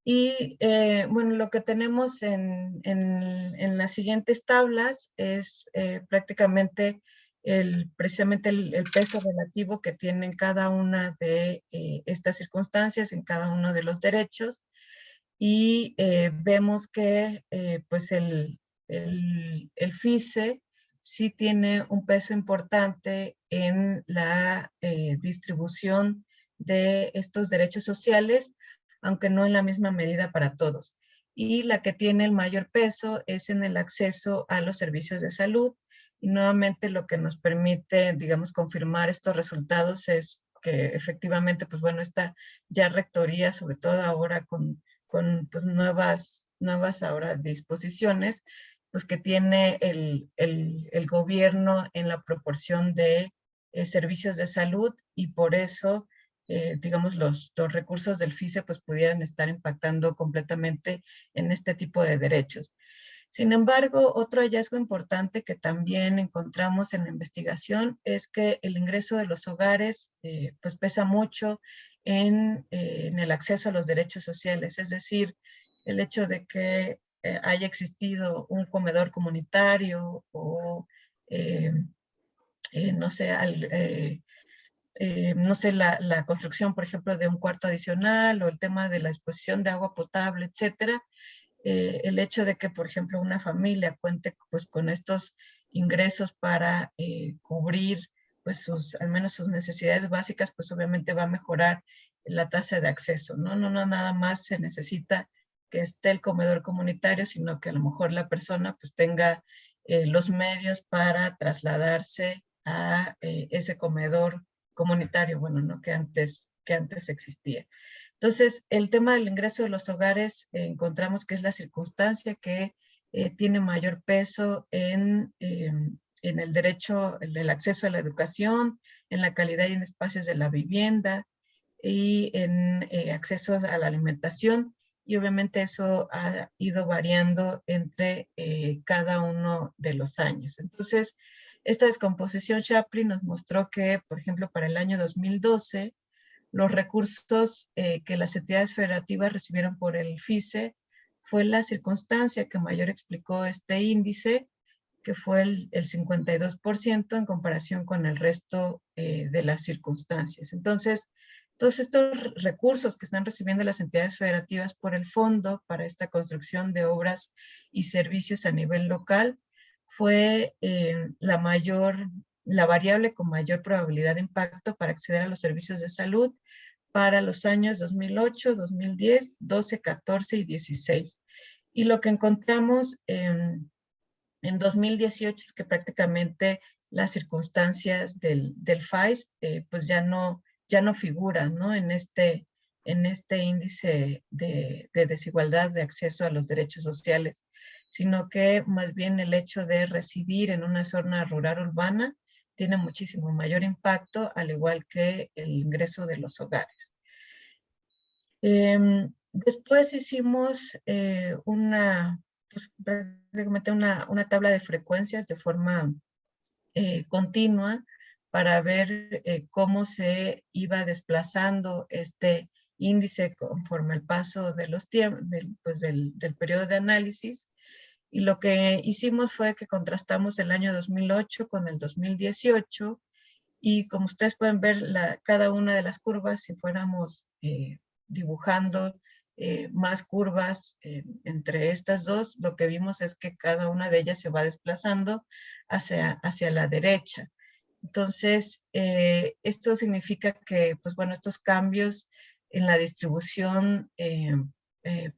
Y bueno, lo que tenemos en las siguientes tablas es prácticamente precisamente el peso relativo que tienen cada una de estas circunstancias en cada uno de los derechos. Y vemos que pues el FICE sí tiene un peso importante en la distribución de estos derechos sociales, aunque no en la misma medida para todos. Y la que tiene el mayor peso es en el acceso a los servicios de salud. Y nuevamente lo que nos permite, digamos, confirmar estos resultados es que efectivamente, pues bueno, esta ya rectoría, sobre todo ahora con pues nuevas ahora disposiciones, pues que tiene el gobierno en la proporción de servicios de salud y por eso, digamos, los recursos del FICE pues pudieran estar impactando completamente en este tipo de derechos. Sin embargo, otro hallazgo importante que también encontramos en la investigación es que el ingreso de los hogares pues pesa mucho en el acceso a los derechos sociales, es decir, el hecho de que haya existido un comedor comunitario o, no sé, no sé, la construcción, por ejemplo, de un cuarto adicional o el tema de la disposición de agua potable, etcétera. El hecho de que, por ejemplo, una familia cuente pues con estos ingresos para cubrir pues al menos sus necesidades básicas, pues obviamente va a mejorar la tasa de acceso, ¿no? No nada más se necesita que esté el comedor comunitario, sino que a lo mejor la persona pues tenga los medios para trasladarse a ese comedor comunitario, bueno, ¿no? Que antes existía. Entonces, el tema del ingreso de los hogares encontramos que es la circunstancia que tiene mayor peso en el derecho, en el acceso a la educación, en la calidad y en espacios de la vivienda y en accesos a la alimentación. Y obviamente eso ha ido variando entre cada uno de los años. Entonces, esta descomposición Shapley nos mostró que, por ejemplo, para el año 2012, los recursos que las entidades federativas recibieron por el FICE fue la circunstancia que mayor explicó este índice, que fue el 52% en comparación con el resto de las circunstancias. Entonces, todos estos recursos que están recibiendo las entidades federativas por el fondo para esta construcción de obras y servicios a nivel local fue la variable con mayor probabilidad de impacto para acceder a los servicios de salud para los años 2008, 2010, 12, 14 y 16. Y lo que encontramos en 2018 es que prácticamente las circunstancias del FAIS pues ya no figuran, ¿no? en este índice de desigualdad de acceso a los derechos sociales, sino que más bien el hecho de residir en una zona rural urbana tiene muchísimo mayor impacto, al igual que el ingreso de los hogares. Después hicimos pues, prácticamente una tabla de frecuencias de forma continua para ver cómo se iba desplazando este índice conforme al paso de los tiempos, del periodo de análisis. Y lo que hicimos fue que contrastamos el año 2008 con el 2018 y como ustedes pueden ver, cada una de las curvas, si fuéramos dibujando más curvas entre estas dos, lo que vimos es que cada una de ellas se va desplazando hacia la derecha. Entonces, esto significa que, pues bueno, estos cambios en la distribución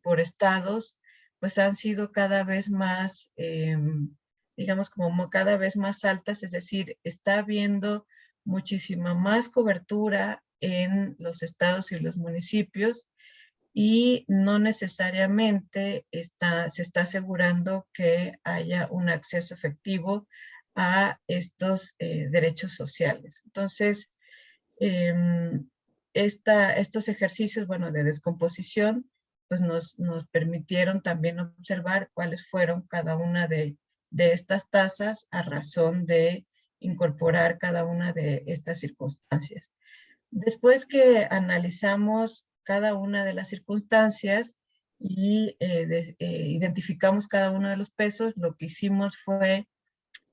por estados, pues han sido cada vez más, digamos, como cada vez más altas, es decir, está habiendo muchísima más cobertura en los estados y los municipios y no necesariamente se está asegurando que haya un acceso efectivo a estos derechos sociales. Entonces, estos ejercicios, bueno, de descomposición, pues nos permitieron también observar cuáles fueron cada una de estas tasas a razón de incorporar cada una de estas circunstancias. Después que analizamos cada una de las circunstancias y identificamos cada uno de los pesos, lo que hicimos fue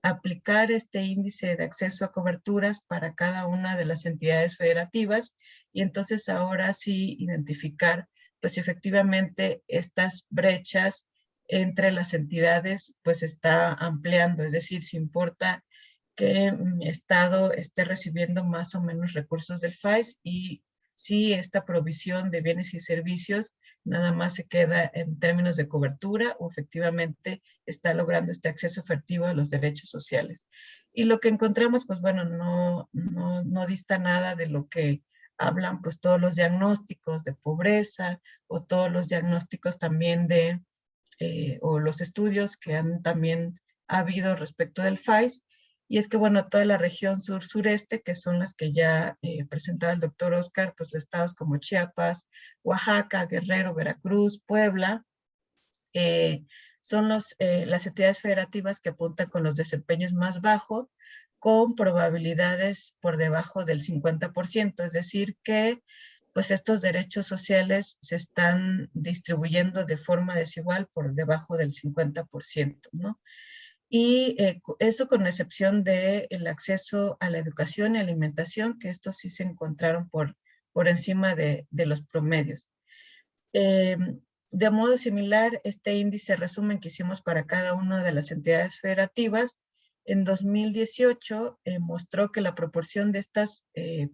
aplicar este índice de acceso a coberturas para cada una de las entidades federativas y entonces ahora sí identificar pues efectivamente estas brechas entre las entidades pues está ampliando, es decir, si importa que mi estado esté recibiendo más o menos recursos del FAIS y si esta provisión de bienes y servicios nada más se queda en términos de cobertura o efectivamente está logrando este acceso efectivo a los derechos sociales. Y lo que encontramos, pues bueno, no dista nada de lo que hablan pues todos los diagnósticos de pobreza o todos los diagnósticos también o los estudios que han también habido respecto del FAIS. Y es que, bueno, toda la región sur-sureste, que son las que ya presentaba el doctor Oscar, pues estados como Chiapas, Oaxaca, Guerrero, Veracruz, Puebla, son las entidades federativas que apuntan con los desempeños más bajos, con probabilidades por debajo del 50%, es decir que pues estos derechos sociales se están distribuyendo de forma desigual por debajo del 50%, ¿no? Y eso con excepción del acceso a la educación y alimentación, que estos sí se encontraron por encima de los promedios. De modo similar, este índice resumen que hicimos para cada una de las entidades federativas, en 2018 mostró que la proporción de estos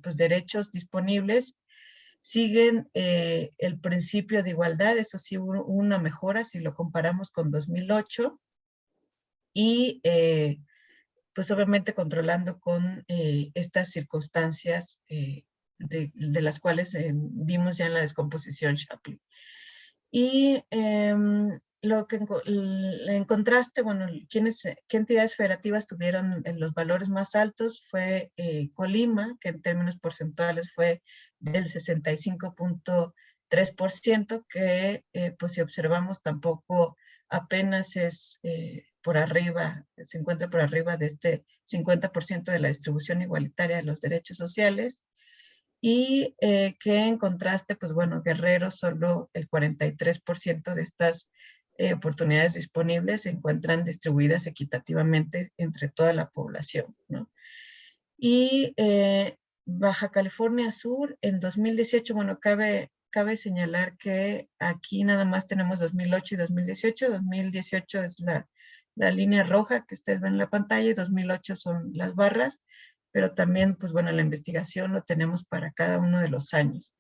pues, derechos disponibles siguen el principio de igualdad, eso sí hubo una mejora si lo comparamos con 2008, y pues obviamente controlando con estas circunstancias de las cuales vimos ya en la descomposición Shapley. Y lo que en contraste, bueno, ¿qué entidades federativas tuvieron los valores más altos? Fue Colima, que en términos porcentuales fue del 65.3%, que pues si observamos tampoco apenas es por arriba, se encuentra por arriba de este 50% de la distribución igualitaria de los derechos sociales. Y que en contraste, pues bueno, Guerrero solo el 43% de estas oportunidades disponibles se encuentran distribuidas equitativamente entre toda la población, ¿no? Y Baja California Sur, en 2018, bueno, cabe señalar que aquí nada más tenemos 2008 y 2018. 2018 es la línea roja que ustedes ven en la pantalla y 2008 son las barras, pero también, pues bueno, la investigación lo tenemos para cada uno de los años.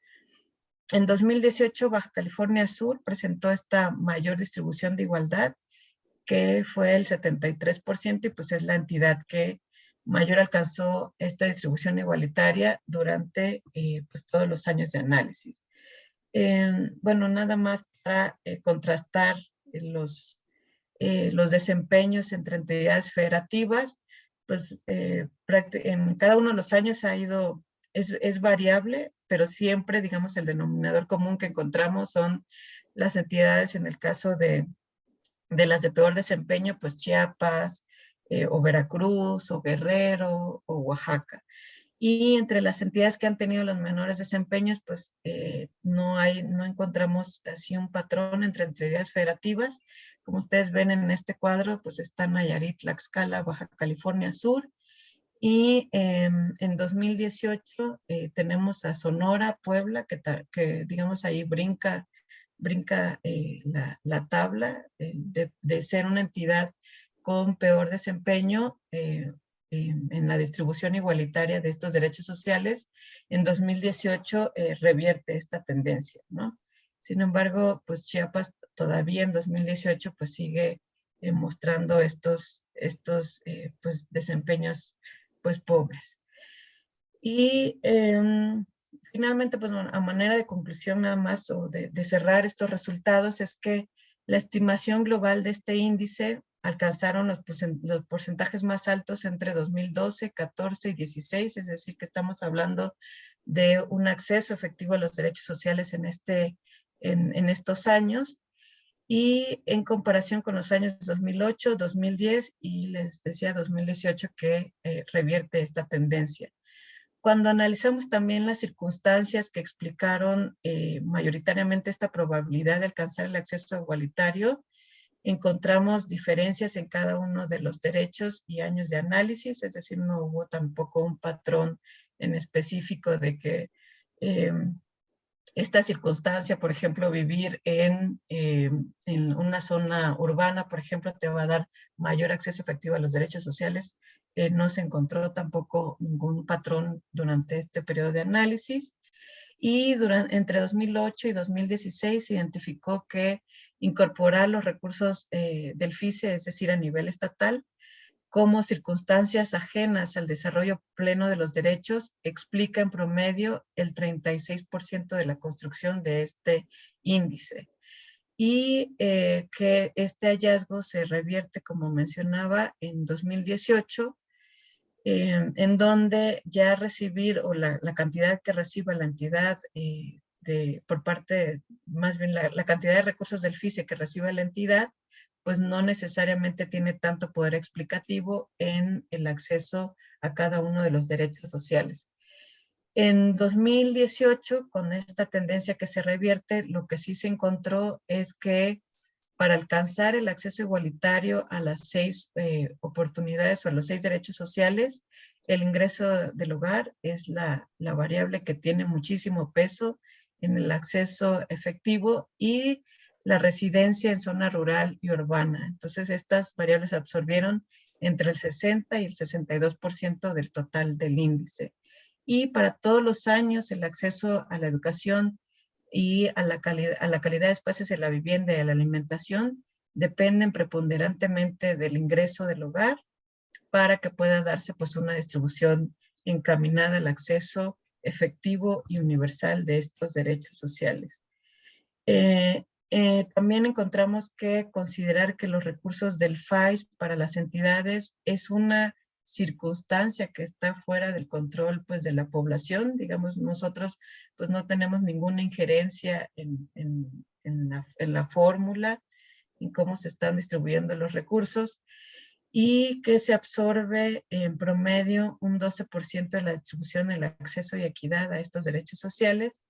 En 2018, Baja California Sur presentó esta mayor distribución de igualdad, que fue el 73%, y pues es la entidad que mayor alcanzó esta distribución igualitaria durante pues, todos los años de análisis. Bueno, nada más para contrastar los desempeños entre entidades federativas, pues en cada uno de los años es variable, pero siempre, digamos, el denominador común que encontramos son las entidades, en el caso de las de peor desempeño, pues Chiapas, o Veracruz, o Guerrero, o Oaxaca. Y entre las entidades que han tenido los menores desempeños, pues no encontramos así un patrón entre entidades federativas. Como ustedes ven en este cuadro, pues están Nayarit, Tlaxcala, Baja California Sur. Y en 2018 tenemos a Sonora, Puebla, que digamos ahí brinca brinca la tabla de ser una entidad con peor desempeño en la distribución igualitaria de estos derechos sociales. En 2018 revierte esta tendencia, ¿no? Sin embargo, pues Chiapas todavía en 2018 pues sigue mostrando estos pues desempeños pues pobres. Y finalmente, pues a manera de conclusión nada más o de cerrar estos resultados es que la estimación global de este índice alcanzaron los porcentajes más altos entre 2012, 14 y 16, es decir, que estamos hablando de un acceso efectivo a los derechos sociales en estos años, y en comparación con los años 2008, 2010 y les decía 2018 que revierte esta tendencia. Cuando analizamos también las circunstancias que explicaron mayoritariamente esta probabilidad de alcanzar el acceso igualitario, encontramos diferencias en cada uno de los derechos y años de análisis, es decir, no hubo tampoco un patrón en específico de que esta circunstancia, por ejemplo, vivir en una zona urbana, por ejemplo, te va a dar mayor acceso efectivo a los derechos sociales. No se encontró tampoco ningún patrón durante este periodo de análisis. Y entre 2008 y 2016 se identificó que incorporar los recursos del FISE, es decir, a nivel estatal, como circunstancias ajenas al desarrollo pleno de los derechos, explica en promedio el 36% de la construcción de este índice. Y que este hallazgo se revierte, como mencionaba, en 2018, en donde ya recibir o la cantidad que reciba la entidad por parte, más bien la cantidad de recursos del FISE que reciba la entidad, pues no necesariamente tiene tanto poder explicativo en el acceso a cada uno de los derechos sociales. En 2018, con esta tendencia que se revierte, lo que sí se encontró es que para alcanzar el acceso igualitario a las 6 oportunidades o a los 6 derechos sociales, el ingreso del hogar es la variable que tiene muchísimo peso en el acceso efectivo, y la residencia en zona rural y urbana. Entonces, estas variables absorbieron entre el 60 y el 62% del total del índice. Y para todos los años, el acceso a la educación y a la calidad de espacios en la vivienda y a la alimentación dependen preponderantemente del ingreso del hogar para que pueda darse pues una distribución encaminada al acceso efectivo y universal de estos derechos sociales. También encontramos que considerar que los recursos del FAIS para las entidades es una circunstancia que está fuera del control pues de la población. Digamos, nosotros pues no tenemos ninguna injerencia en la fórmula, en cómo se están distribuyendo los recursos, y que se absorbe en promedio un 12% de la distribución, el acceso y equidad a estos derechos sociales.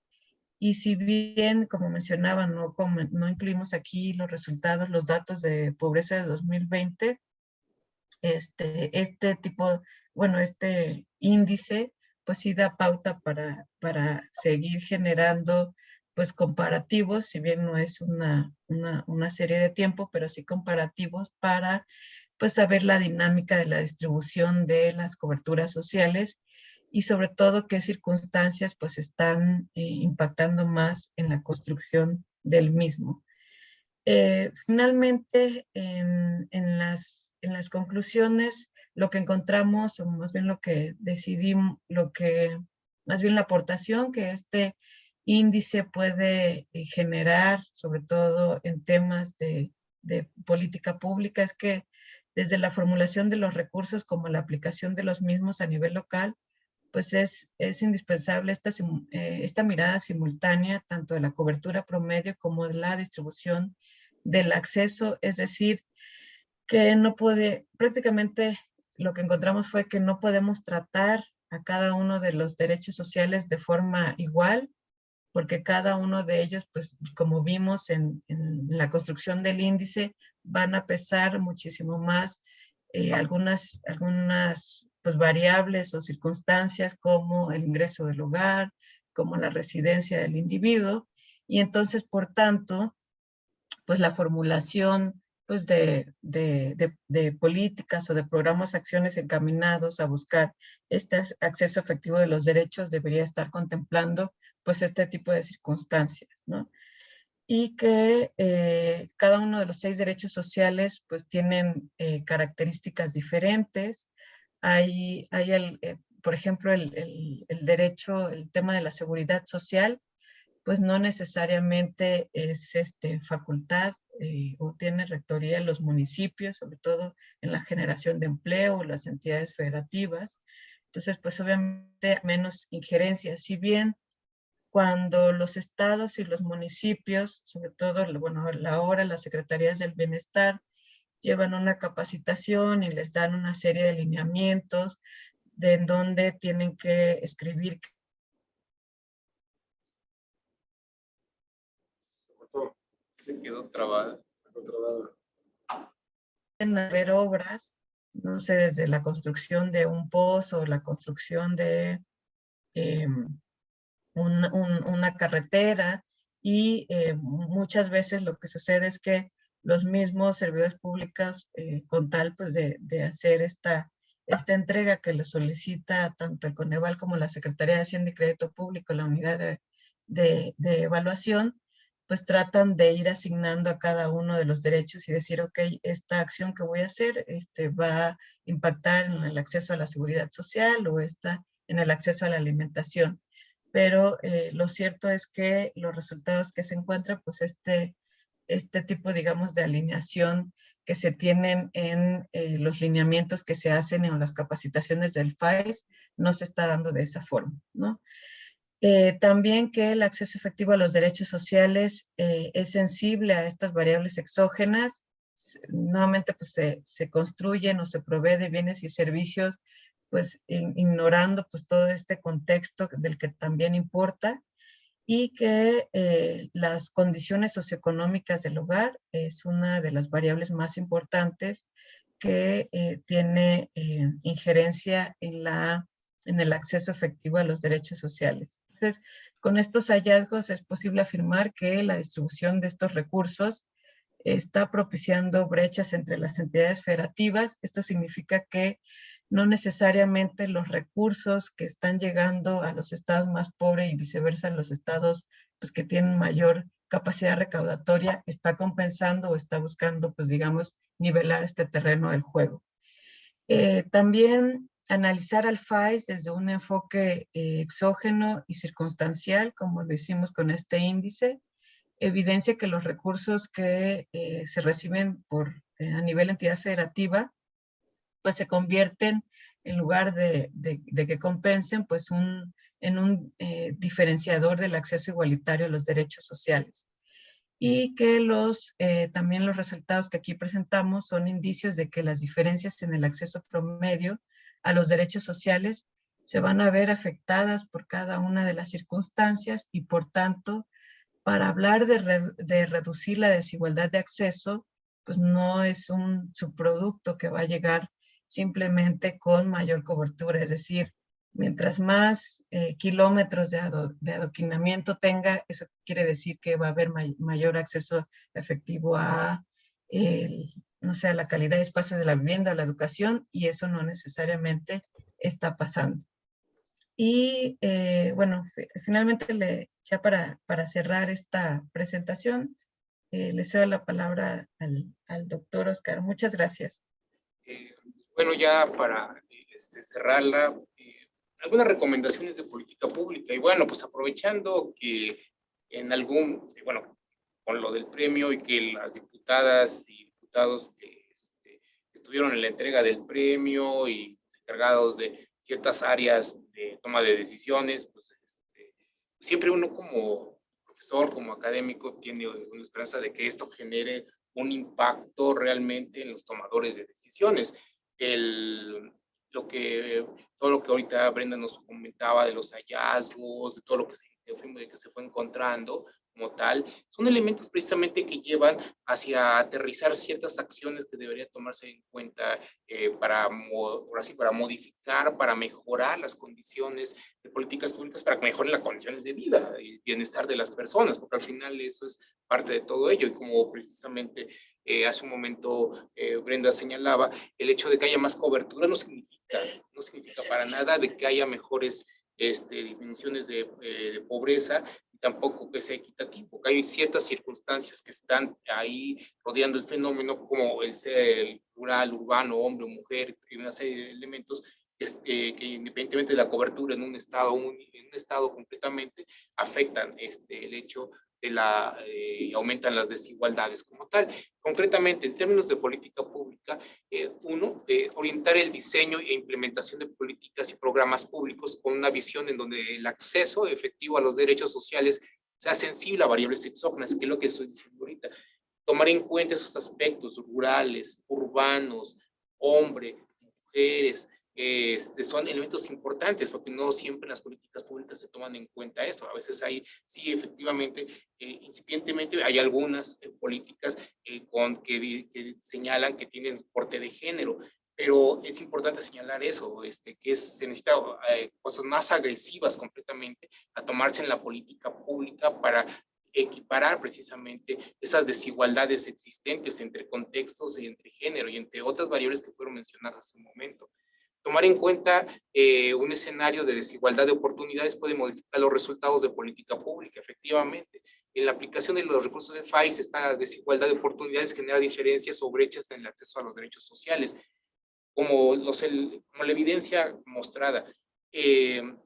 Y si bien, como mencionaba, no incluimos aquí los resultados, los datos de pobreza de 2020, este índice, pues sí da pauta para seguir generando pues comparativos, si bien no es una serie de tiempo, pero sí comparativos para pues saber la dinámica de la distribución de las coberturas sociales, y sobre todo qué circunstancias pues están impactando más en la construcción del mismo. Finalmente, en las conclusiones, lo que encontramos, o más bien lo que decidimos, más bien la aportación que este índice puede generar, sobre todo en temas de política pública, es que desde la formulación de los recursos como la aplicación de los mismos a nivel local, pues es indispensable esta mirada simultánea tanto de la cobertura promedio como de la distribución del acceso, es decir, que prácticamente lo que encontramos fue que no podemos tratar a cada uno de los derechos sociales de forma igual, porque cada uno de ellos, pues como vimos en la construcción del índice, van a pesar muchísimo más algunas pues, variables o circunstancias como el ingreso del hogar, como la residencia del individuo, y entonces, por tanto, pues la formulación pues de políticas o de programas, acciones encaminados a buscar este acceso efectivo de los derechos debería estar contemplando pues este tipo de circunstancias, ¿no? Y que cada uno de los 6 derechos sociales pues tienen características diferentes. Por ejemplo, el derecho, el tema de la seguridad social, pues no necesariamente es facultad o tiene rectoría en los municipios, sobre todo en la generación de empleo, las entidades federativas. Entonces, pues obviamente menos injerencia, si bien cuando los estados y los municipios, sobre todo, bueno, ahora las secretarías del bienestar, llevan una capacitación y les dan una serie de lineamientos de en donde tienen que escribir. Se quedó trabada. Pueden haber obras, no sé, desde la construcción de un pozo, la construcción de una carretera, y muchas veces lo que sucede es que los mismos servidores públicos, con tal pues de hacer esta entrega que le solicita tanto el Coneval como la Secretaría de Hacienda y Crédito Público, la unidad de evaluación, pues tratan de ir asignando a cada uno de los derechos y decir, ok, esta acción que voy a hacer va a impactar en el acceso a la seguridad social o esta en el acceso a la alimentación. Pero lo cierto es que los resultados que se encuentran, pues este tipo, digamos, de alineación que se tienen en los lineamientos que se hacen en las capacitaciones del FAES, no se está dando de esa forma, ¿no? También que el acceso efectivo a los derechos sociales es sensible a estas variables exógenas. Nuevamente, pues se construyen o se provee de bienes y servicios, pues ignorando pues todo este contexto del que también importa, y que las condiciones socioeconómicas del hogar es una de las variables más importantes que tiene injerencia en el acceso efectivo a los derechos sociales. Entonces, con estos hallazgos es posible afirmar que la distribución de estos recursos está propiciando brechas entre las entidades federativas. Esto significa que no necesariamente los recursos que están llegando a los estados más pobres y viceversa a los estados pues, que tienen mayor capacidad recaudatoria está compensando o está buscando, pues digamos, nivelar este terreno del juego. También analizar al FAES desde un enfoque exógeno y circunstancial, como lo hicimos con este índice, evidencia que los recursos que se reciben a nivel entidad federativa, pues se convierten, en lugar de que compensen, pues en un diferenciador del acceso igualitario a los derechos sociales. Y que también los resultados que aquí presentamos son indicios de que las diferencias en el acceso promedio a los derechos sociales se van a ver afectadas por cada una de las circunstancias y por tanto, para hablar de reducir la desigualdad de acceso, pues no es un subproducto que va a llegar simplemente con mayor cobertura, es decir, mientras más kilómetros de adoquinamiento tenga, eso quiere decir que va a haber mayor acceso efectivo no sé, a la calidad de espacios de la vivienda, a la educación, y eso no necesariamente está pasando. Y bueno, finalmente ya para cerrar esta presentación, le cedo la palabra al doctor Oscar. Muchas gracias. Bueno, ya para cerrarla, algunas recomendaciones de política pública. Y bueno, pues aprovechando que bueno, con lo del premio y que las diputadas y diputados que estuvieron en la entrega del premio y encargados de ciertas áreas de toma de decisiones, pues siempre uno como profesor, como académico, tiene una esperanza de que esto genere un impacto realmente en los tomadores de decisiones. Todo lo que ahorita Brenda nos comentaba de los hallazgos, de todo lo que se fue encontrando, como tal, son elementos precisamente que llevan hacia aterrizar ciertas acciones que debería tomarse en cuenta para modificar, para mejorar las condiciones de políticas públicas, para que mejoren las condiciones de vida y bienestar de las personas, porque al final eso es parte de todo ello. Y como precisamente hace un momento Brenda señalaba, el hecho de que haya más cobertura no significa para nada de que haya mejores disminuciones de pobreza, tampoco que sea equitativo, que hay ciertas circunstancias que están ahí rodeando el fenómeno, como el ser rural, urbano, hombre o mujer, y una serie de elementos que independientemente de la cobertura en un estado completamente, afectan el hecho de aumentan las desigualdades como tal. Concretamente, en términos de política pública, orientar el diseño e implementación de políticas y programas públicos con una visión en donde el acceso efectivo a los derechos sociales sea sensible a variables exógenas, que es lo que estoy diciendo ahorita. Tomar en cuenta esos aspectos rurales, urbanos, hombre, mujeres, son elementos importantes, porque no siempre en las políticas públicas se toman en cuenta eso. A veces hay, sí, efectivamente, incipientemente hay algunas políticas que señalan que tienen porte de género, pero es importante señalar eso, que se necesita cosas más agresivas completamente a tomarse en la política pública para equiparar precisamente esas desigualdades existentes entre contextos y entre género y entre otras variables que fueron mencionadas hace un momento. Tomar en cuenta un escenario de desigualdad de oportunidades puede modificar los resultados de política pública, efectivamente. En la aplicación de los recursos del FAIS, esta desigualdad de oportunidades genera diferencias o brechas en el acceso a los derechos sociales, como la evidencia mostrada. La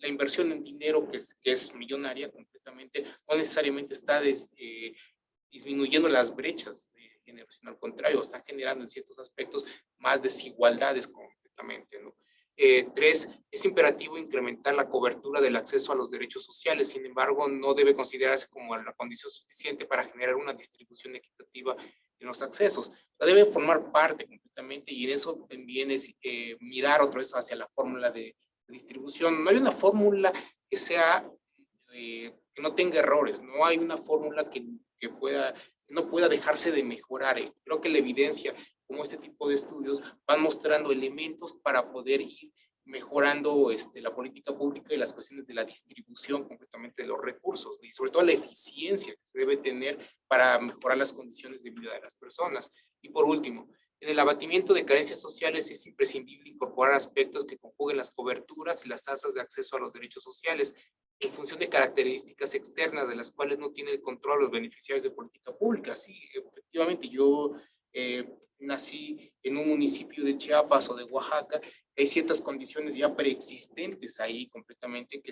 inversión en dinero, que es millonaria completamente, no necesariamente está disminuyendo las brechas de género, sino al contrario, está generando en ciertos aspectos más desigualdades completamente, ¿no? 3, es imperativo incrementar la cobertura del acceso a los derechos sociales, sin embargo, no debe considerarse como la condición suficiente para generar una distribución equitativa en los accesos. Debe formar parte completamente, y en eso también es mirar otra vez hacia la fórmula de distribución. No hay una fórmula que sea, que no tenga errores, no hay una fórmula que no pueda dejarse de mejorar. Creo que la evidencia, como este tipo de estudios, van mostrando elementos para poder ir mejorando la política pública y las cuestiones de la distribución completamente de los recursos, y sobre todo la eficiencia que se debe tener para mejorar las condiciones de vida de las personas. Y por último, en el abatimiento de carencias sociales es imprescindible incorporar aspectos que conjuguen las coberturas y las tasas de acceso a los derechos sociales en función de características externas de las cuales no tiene el control los beneficiarios de política pública. Sí, efectivamente, yo nací en un municipio de Chiapas o de Oaxaca. Hay ciertas condiciones ya preexistentes ahí completamente que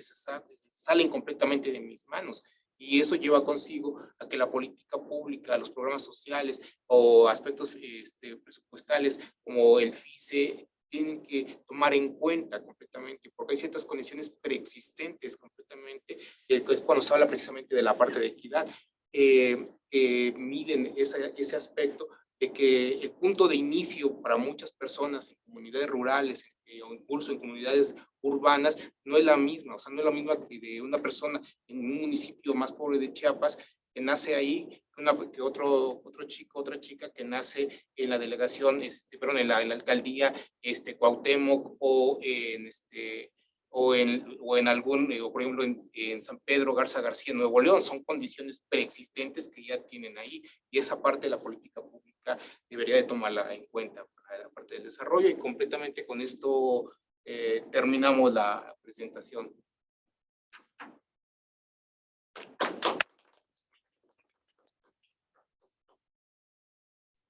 salen completamente de mis manos. Y eso lleva consigo a que la política pública, los programas sociales o aspectos presupuestales como el FICE tienen que tomar en cuenta completamente, porque hay ciertas condiciones preexistentes completamente, cuando se habla precisamente de la parte de equidad, miden ese aspecto de que el punto de inicio para muchas personas en comunidades rurales o incluso en comunidades urbanas no es la misma, o sea, no es la misma que de una persona en un municipio más pobre de Chiapas que nace ahí, que otra chica que nace en la delegación, en la alcaldía Cuauhtémoc o en algún, por ejemplo, en San Pedro Garza García, Nuevo León. Son condiciones preexistentes que ya tienen ahí, y esa parte de la política pública debería de tomarla en cuenta para la parte del desarrollo. Y completamente con esto terminamos la presentación.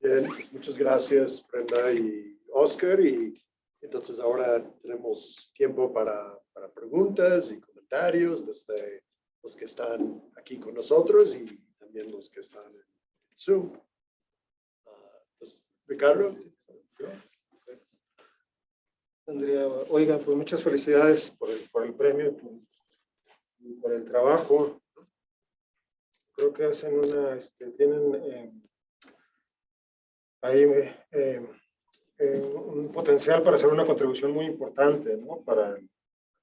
Bien, pues muchas gracias, Brenda y Oscar. Y entonces ahora tenemos tiempo para preguntas y comentarios desde los que están aquí con nosotros y también los que están en Zoom. Pues, Ricardo. Andrea, oiga, pues muchas felicidades por el premio y por el trabajo. Creo que hacen tienen ahí un potencial para hacer una contribución muy importante, ¿no? Para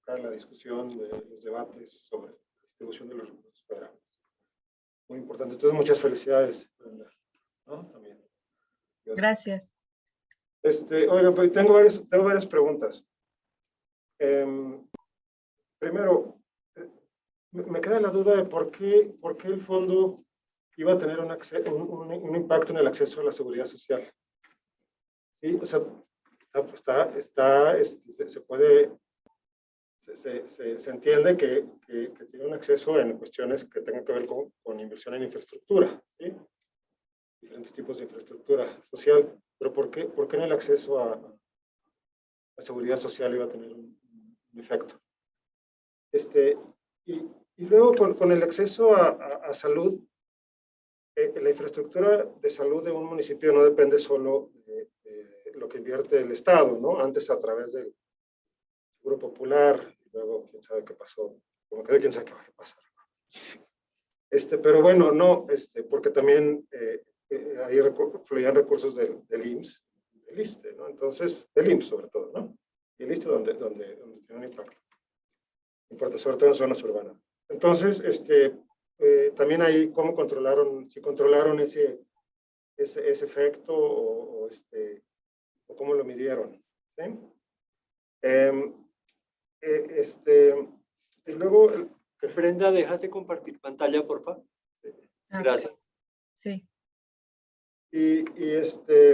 la discusión de los debates sobre distribución de los recursos federales. Muy importante. Entonces, muchas felicidades, Brenda, ¿no? También. Gracias. Oiga, pues tengo varias preguntas. Primero, me queda la duda de por qué el fondo iba a tener un impacto en el acceso a la seguridad social. Sí, o sea, se entiende que tiene un acceso en cuestiones que tengan que ver con inversión en infraestructura, ¿sí? Diferentes tipos de infraestructura social. Pero ¿por qué en el acceso a la seguridad social iba a tener un efecto? Y luego con el acceso a salud, la infraestructura de salud de un municipio no depende solo de lo que invierte el Estado, ¿no? Antes a través del Seguro Popular, y luego quién sabe qué pasó, como que quién sabe qué va a pasar. Pero bueno, no, porque también ahí fluían recursos del IMSS, del ISSSTE, ¿no? Entonces, del IMSS sobre todo, ¿no? Y el ISSSTE donde tiene un impacto. Importa, sobre todo en zonas urbanas. Entonces, también ahí cómo controlaron, si controlaron ese efecto o cómo lo midieron, ¿sí? Y luego... Brenda, ¿dejas de compartir pantalla, por favor? Gracias. Sí. Y ese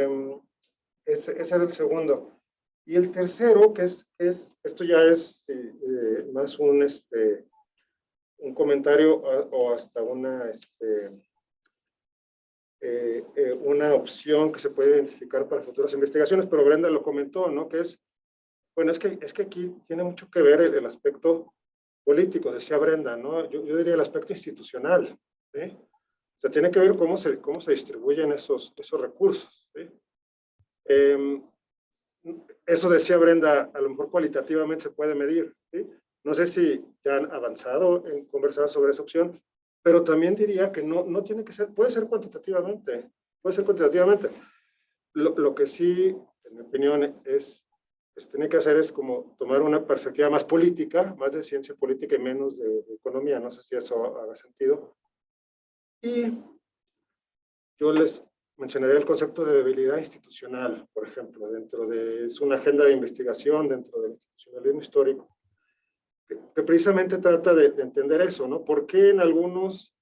era el segundo. Y el tercero, que esto ya es más un comentario o hasta una opción que se puede identificar para futuras investigaciones, pero Brenda lo comentó, ¿no? Que es, bueno, es que aquí tiene mucho que ver el aspecto político, decía Brenda, ¿no? Yo diría el aspecto institucional, ¿sí? O sea, tiene que ver cómo se distribuyen esos recursos, ¿sí? Eso decía Brenda, a lo mejor cualitativamente se puede medir, ¿sí? No sé si ya han avanzado en conversar sobre esa opción, pero también diría que no tiene que ser, puede ser cuantitativamente, Lo que sí, en mi opinión, que se tiene que hacer es como tomar una perspectiva más política, más de ciencia política y menos de economía, no sé si eso haga sentido. Y yo les mencionaría el concepto de debilidad institucional, por ejemplo, es una agenda de investigación dentro del institucionalismo histórico, que precisamente trata de entender eso, ¿no? ¿Por qué en algunos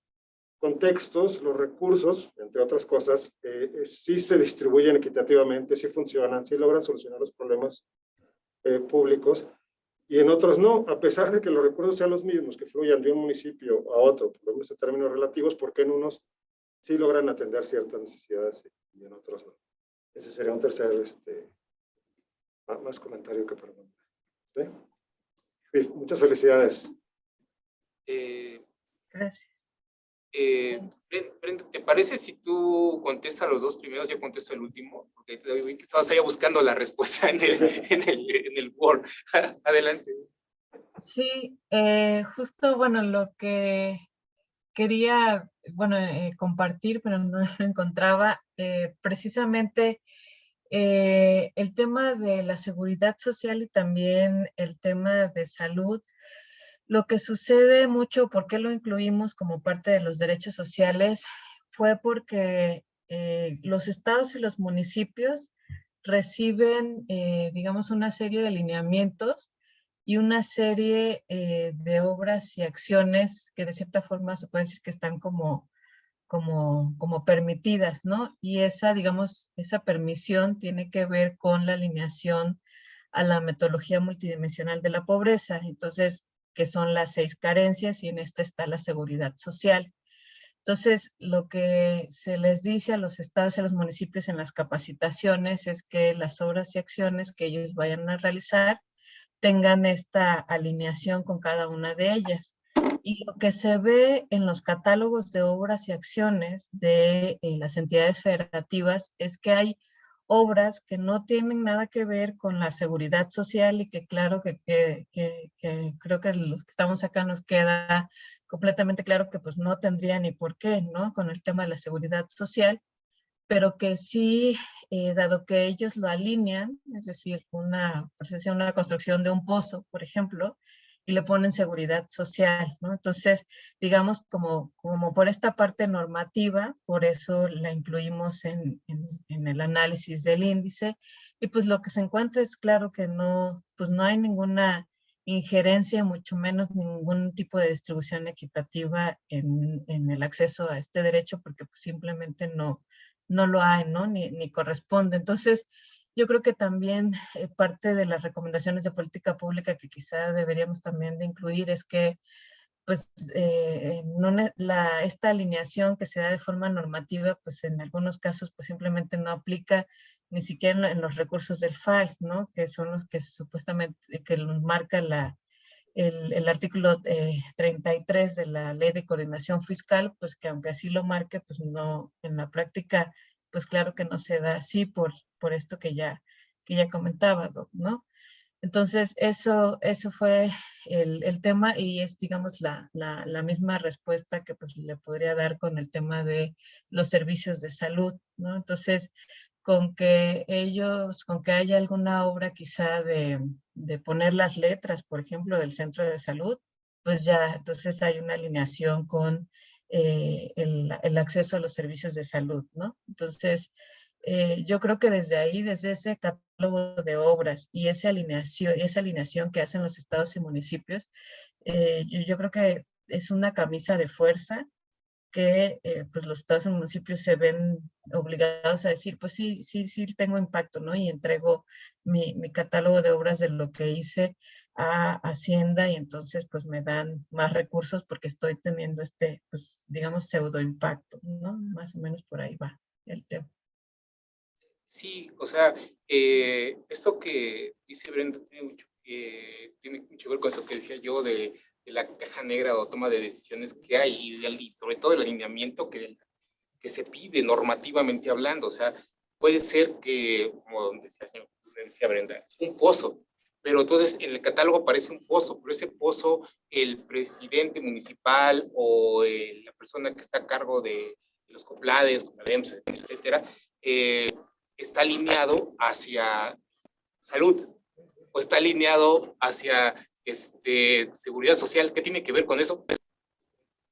contextos los recursos, entre otras cosas, sí se distribuyen equitativamente, sí funcionan, sí logran solucionar los problemas públicos, y en otros no, a pesar de que los recursos sean los mismos, que fluyan de un municipio a otro, por lo menos en términos relativos, porque en unos sí logran atender ciertas necesidades y en otros no? Ese sería un tercer, más comentario que pregunta. ¿Sí? Muchas felicidades. Gracias. Brenda, ¿te parece si tú contestas los dos primeros? Yo contesto el último, porque te vi que estabas ahí buscando la respuesta en el Word. Adelante. Sí, justo, bueno, lo que quería, bueno, compartir, pero no lo encontraba, precisamente el tema de la seguridad social y también el tema de salud. Lo que sucede mucho, ¿por qué lo incluimos como parte de los derechos sociales? Fue porque los estados y los municipios reciben, digamos, una serie de lineamientos y una serie de obras y acciones que de cierta forma se puede decir que están como permitidas, ¿no? Y esa, digamos, esa permisión tiene que ver con la alineación a la metodología multidimensional de la pobreza. Entonces, que son las 6 carencias y en esta está la seguridad social. Entonces, lo que se les dice a los estados y a los municipios en las capacitaciones es que las obras y acciones que ellos vayan a realizar tengan esta alineación con cada una de ellas. Y lo que se ve en los catálogos de obras y acciones de las entidades federativas es que hay obras que no tienen nada que ver con la seguridad social y que claro que creo que los que estamos acá nos queda completamente claro que pues no tendría ni por qué, ¿no? Con el tema de la seguridad social, pero que sí, dado que ellos lo alinean, es decir, una construcción de un pozo, por ejemplo, y le ponen seguridad social, ¿no? Entonces, digamos, como por esta parte normativa, por eso la incluimos en el análisis del índice, y pues lo que se encuentra es claro que no, pues no hay ninguna injerencia, mucho menos ningún tipo de distribución equitativa en el acceso a este derecho, porque pues simplemente no lo hay, ¿no? Ni corresponde. Entonces, yo creo que también parte de las recomendaciones de política pública que quizá deberíamos también de incluir es que pues esta alineación que se da de forma normativa, pues en algunos casos pues simplemente no aplica ni siquiera en los recursos del FAIF, ¿no? Que son los que supuestamente, que nos marca el artículo 33 de la Ley de Coordinación Fiscal, pues que aunque así lo marque, pues no, en la práctica, pues claro que no se da así por esto que ya comentaba, Doc, ¿no? Entonces, eso fue el tema y es, digamos, la misma respuesta que pues le podría dar con el tema de los servicios de salud, ¿no? Entonces, con que haya alguna obra quizá de poner las letras, por ejemplo, del centro de salud, pues ya, entonces hay una alineación con el acceso a los servicios de salud, ¿no? Entonces, yo creo que desde ahí, desde ese catálogo de obras y esa alineación que hacen los estados y municipios, yo creo que es una camisa de fuerza que pues los estados y municipios se ven obligados a decir, pues sí, sí, sí tengo impacto, ¿no? Y entrego mi catálogo de obras de lo que hice a Hacienda y entonces pues me dan más recursos porque estoy teniendo este, pues digamos, pseudo impacto, ¿no? Más o menos por ahí va el tema. Sí, o sea, esto que dice Brenda tiene mucho que ver con eso que decía yo de la caja negra o toma de decisiones que hay y sobre todo el alineamiento que se pide normativamente hablando. O sea, puede ser que, como decía Brenda, un pozo, pero entonces en el catálogo aparece un pozo, pero ese pozo, el presidente municipal o la persona que está a cargo de los COPLADES, CONADEMS, etcétera, está alineado hacia salud o está alineado hacia seguridad social. ¿Qué tiene que ver con eso?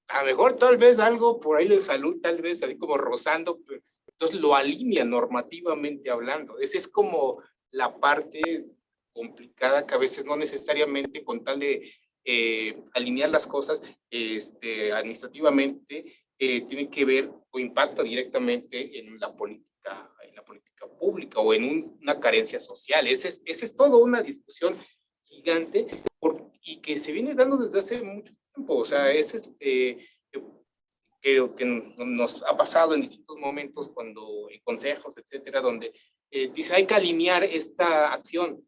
A lo mejor tal vez algo por ahí de salud, tal vez así como rozando, pero entonces lo alinea normativamente hablando. Esa es como la parte complicada que a veces no necesariamente con tal de alinear las cosas administrativamente tiene que ver o impacta directamente en la política pública o en una carencia social. Esa es toda una discusión gigante y que se viene dando desde hace mucho tiempo. O sea, ese es que nos ha pasado en distintos momentos cuando en consejos, etcétera, donde dice hay que alinear esta acción.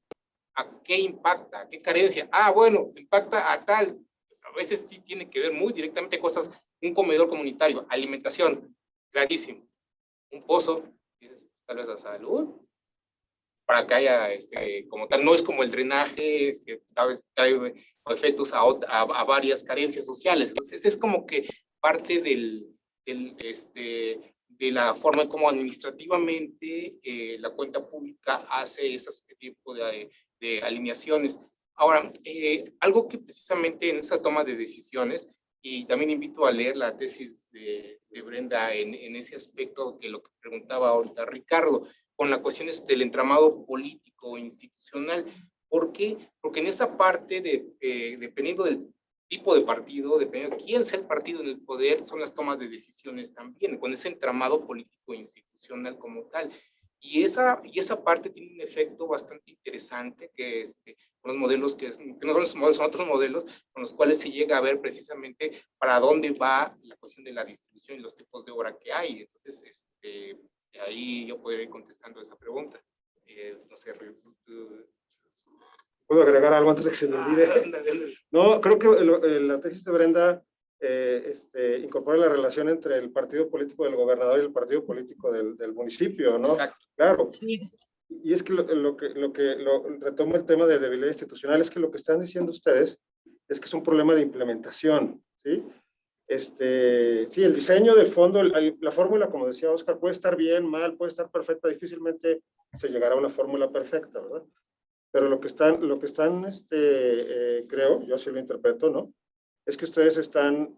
¿A qué impacta? ¿A qué carencia? Ah, bueno, impacta a tal. A veces sí tiene que ver muy directamente cosas. Un comedor comunitario, alimentación, clarísimo. Un pozo, tal vez a salud, para que haya, como tal, no es como el drenaje que a veces trae efectos a varias carencias sociales. Entonces, es como que parte de la forma en cómo administrativamente la cuenta pública hace ese tipo de alineaciones. Ahora, algo que precisamente en esa toma de decisiones, y también invito a leer la tesis de Brenda en ese aspecto que lo que preguntaba ahorita Ricardo, con la cuestión del entramado político e institucional. ¿Por qué? Porque en esa parte, dependiendo del tipo de partido, dependiendo de quién sea el partido en el poder, son las tomas de decisiones también, con ese entramado político e institucional como tal. Y esa parte tiene un efecto bastante interesante que con los modelos que no son los modelos, son otros modelos con los cuales se llega a ver precisamente para dónde va la cuestión de la distribución y los tipos de obra que hay. Entonces, ahí yo podría ir contestando esa pregunta. No sé, ¿Puedo agregar algo antes de que se me olvide? No, creo que la tesis de Brenda incorpora la relación entre el partido político del gobernador y el partido político del municipio, ¿no? Exacto. Claro. Sí. Y es que lo retomo el tema de debilidad institucional, es que lo que están diciendo ustedes es que es un problema de implementación, ¿sí? Sí, el diseño del fondo, la fórmula, como decía Oscar, puede estar bien, mal, puede estar perfecta, difícilmente se llegará a una fórmula perfecta, ¿verdad? pero lo que están creo, yo así lo interpreto, ¿no? Es que ustedes están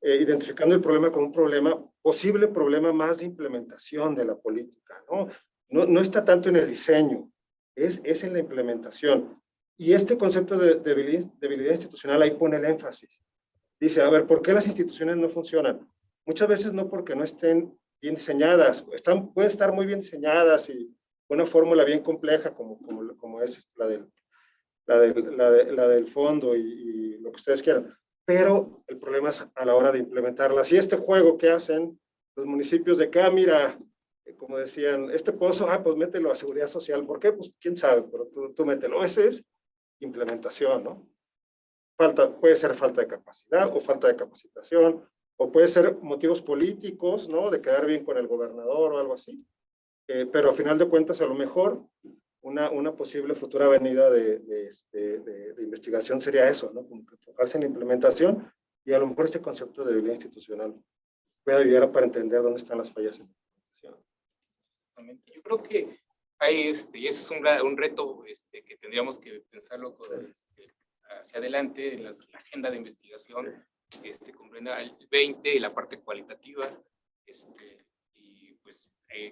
identificando el problema como un posible problema más de implementación de la política, ¿no? No está tanto en el diseño, es en la implementación. Y este concepto de debilidad institucional ahí pone el énfasis. Dice, a ver, ¿por qué las instituciones no funcionan? Muchas veces no porque no estén bien diseñadas, pueden estar muy bien diseñadas y una fórmula bien compleja como es la del fondo y lo que ustedes quieran. Pero el problema es a la hora de implementarlas. Y este juego que hacen los municipios de acá, mira, como decían, este pozo, pues mételo a seguridad social. ¿Por qué? Pues quién sabe, pero tú mételo. Ese es implementación, ¿no? Puede ser falta de capacidad o falta de capacitación, o puede ser motivos políticos, ¿no? De quedar bien con el gobernador o algo así. Pero a final de cuentas, a lo mejor una posible futura avenida de investigación sería eso, ¿no? Como que enfocarse en la implementación y a lo mejor este concepto de debilidad institucional puede ayudar para entender dónde están las fallas en la implementación. Yo creo que hay, y ese es un reto que tendríamos que pensarlo hacia adelante en la agenda de investigación, comprenda el 20 y la parte cualitativa, y pues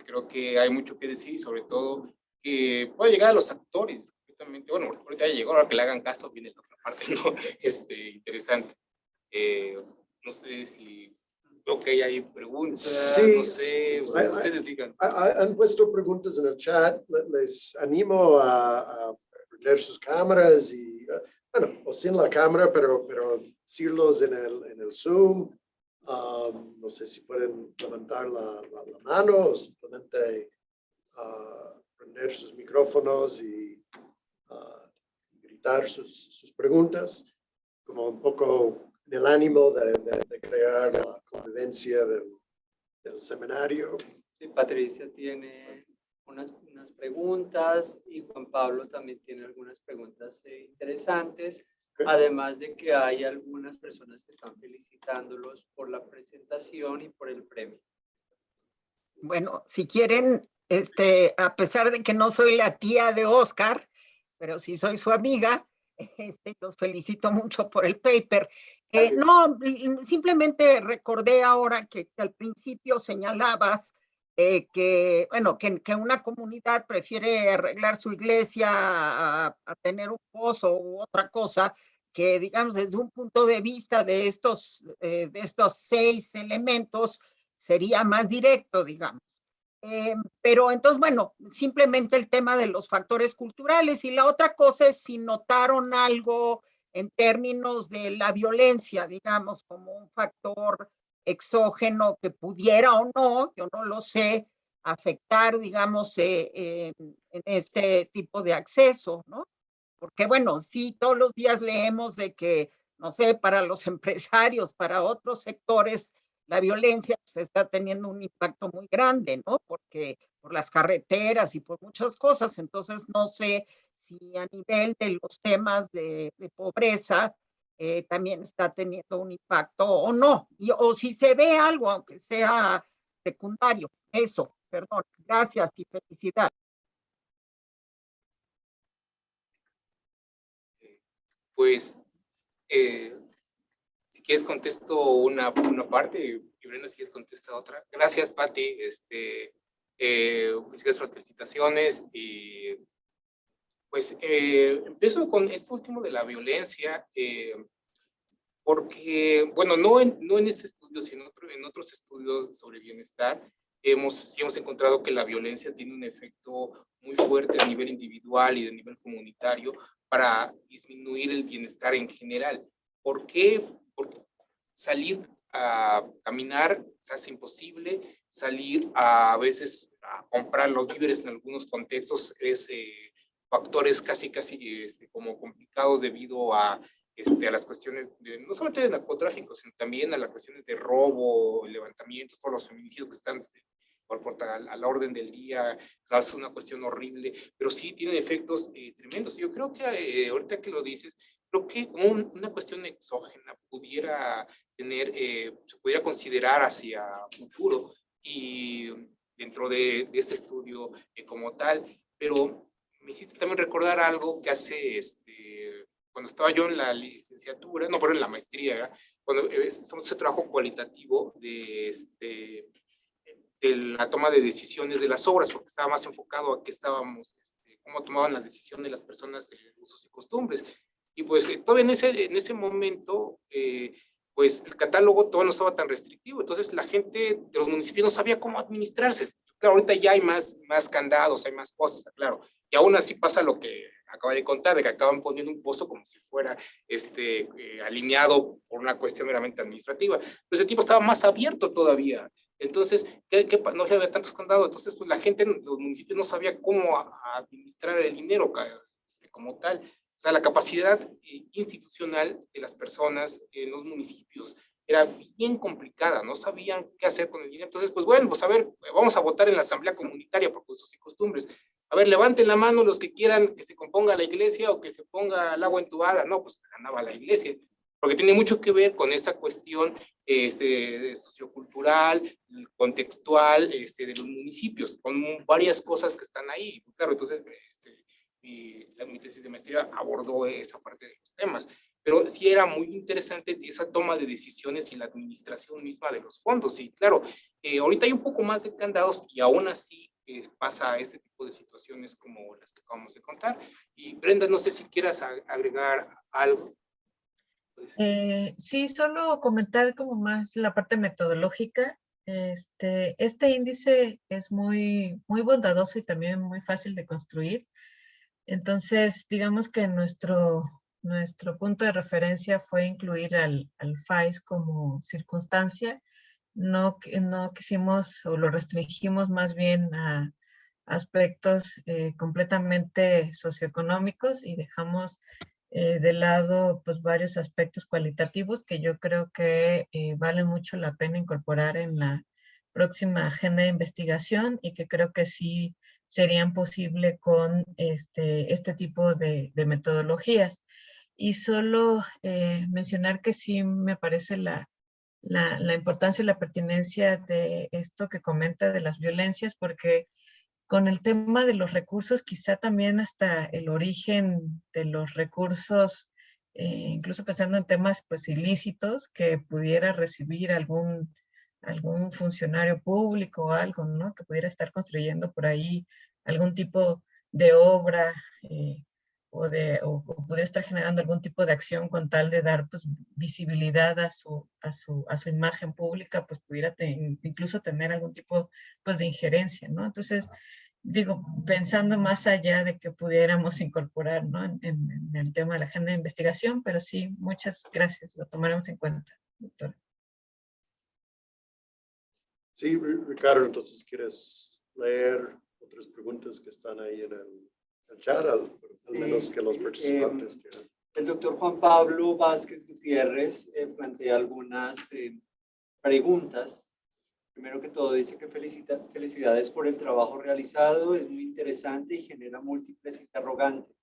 creo que hay mucho que decir, sobre todo que pueda llegar a los actores, completamente. Bueno, ahorita ya llegó, ahora que le hagan caso, viene la otra parte, ¿no? Interesante. No sé si creo que hay preguntas, Sí. no sé, ustedes digan. Han puesto preguntas en el chat, les animo a prender sus cámaras y, bueno, o sin la cámara, pero decirlos en el Zoom. No sé si pueden levantar la mano o simplemente prender sus micrófonos y gritar sus preguntas, como un poco en el ánimo de crear la convivencia del seminario. Sí, Patricia tiene unas preguntas y Juan Pablo también tiene algunas preguntas interesantes, además de que hay algunas personas que están felicitándolos por la presentación y por el premio. Bueno, si quieren, a pesar de que no soy la tía de Oscar, pero sí soy su amiga, los felicito mucho por el paper. No, simplemente recordé ahora que al principio señalabas que una comunidad prefiere arreglar su iglesia a tener un pozo u otra cosa, que digamos desde un punto de vista de estos 6 elementos sería más directo, digamos. Pero entonces, bueno, simplemente el tema de los factores culturales, y la otra cosa es si notaron algo en términos de la violencia, digamos, como un factor exógeno que pudiera o no, yo no lo sé, afectar, digamos, en este tipo de acceso, ¿no? Porque, bueno, sí, todos los días leemos de que, no sé, para los empresarios, para otros sectores, la violencia pues, está teniendo un impacto muy grande, ¿no? Porque por las carreteras y por muchas cosas. Entonces, no sé si a nivel de los temas de pobreza también está teniendo un impacto o no, o si se ve algo, aunque sea secundario. Eso, perdón. Gracias y felicidades. Pues, si quieres contesto una parte y Brenda si quieres contesta otra. Gracias, Pati. Pues gracias por las felicitaciones y pues empiezo con esto último de la violencia, porque, bueno, no en este estudio, sino en otros estudios sobre bienestar, hemos encontrado que la violencia tiene un efecto muy fuerte a nivel individual y a nivel comunitario para disminuir el bienestar en general. ¿Por qué? Porque salir a caminar se hace imposible, salir a veces a comprar los víveres en algunos contextos es factores casi como complicados debido a las cuestiones no solamente de narcotráfico, sino también a las cuestiones de robo, levantamientos, todos los feminicidios que están a la orden del día. O sea, es una cuestión horrible, pero sí tienen efectos tremendos. Yo creo que ahorita que lo dices, creo que como una cuestión exógena pudiera tener, se pudiera considerar hacia futuro y dentro de este estudio como tal, pero me hiciste también recordar algo que hace, cuando estaba yo en la licenciatura, no, pero en la maestría, ¿verdad? Cuando hicimos ese trabajo cualitativo de la toma de decisiones de las obras, porque estaba más enfocado a qué estábamos, cómo tomaban las decisiones las personas de usos y costumbres. Y pues todavía en ese momento, pues el catálogo todavía no estaba tan restrictivo, entonces la gente de los municipios no sabía cómo administrarse. Claro, ahorita ya hay más candados, hay más cosas, claro, y aún así pasa lo que acaba de contar, de que acaban poniendo un pozo como si fuera alineado por una cuestión meramente administrativa. Pero ese tipo estaba más abierto todavía. Entonces, no había tantos candados, entonces pues la gente de los municipios no sabía cómo administrar el dinero como tal. O sea, la capacidad institucional de las personas en los municipios era bien complicada, no sabían qué hacer con el dinero. Entonces, pues bueno, pues a ver, vamos a votar en la asamblea comunitaria por usos y costumbres. A ver, levanten la mano los que quieran que se componga la iglesia o que se ponga el agua entubada. No, pues ganaba la iglesia, porque tiene mucho que ver con esa cuestión sociocultural, contextual de los municipios, con varias cosas que están ahí. Claro, entonces mi tesis de maestría abordó esa parte de los temas, pero sí era muy interesante esa toma de decisiones y la administración misma de los fondos. Y claro, ahorita hay un poco más de candados y aún así pasa este tipo de situaciones como las que acabamos de contar. Y Brenda, no sé si quieras agregar algo. Sí, solo comentar como más la parte metodológica. Este índice es muy bondadoso y también muy fácil de construir. Entonces, digamos que nuestro punto de referencia fue incluir al FAIS como circunstancia. No quisimos o lo restringimos más bien a aspectos completamente socioeconómicos y dejamos de lado pues varios aspectos cualitativos que yo creo que vale mucho la pena incorporar en la próxima agenda de investigación y que creo que sí serían posibles con este tipo de metodologías. Y solo mencionar que sí me parece la importancia y la pertinencia de esto que comenta de las violencias, porque con el tema de los recursos, quizá también hasta el origen de los recursos, incluso pensando en temas pues ilícitos que pudiera recibir algún funcionario público o algo, ¿no? Que pudiera estar construyendo por ahí algún tipo de obra o pudiera estar generando algún tipo de acción con tal de dar pues visibilidad a su imagen pública, pues pudiera incluso tener algún tipo pues de injerencia, ¿no? Entonces, digo, pensando más allá de que pudiéramos incorporar, ¿no? en el tema de la agenda de investigación, pero sí, muchas gracias, lo tomaremos en cuenta, doctor. Sí, Ricardo, entonces, ¿quieres leer otras preguntas que están ahí en el chat? Al menos que los participantes quieran. El doctor Juan Pablo Vázquez Gutiérrez plantea algunas preguntas. Primero que todo, dice que felicidades por el trabajo realizado, es muy interesante y genera múltiples interrogantes.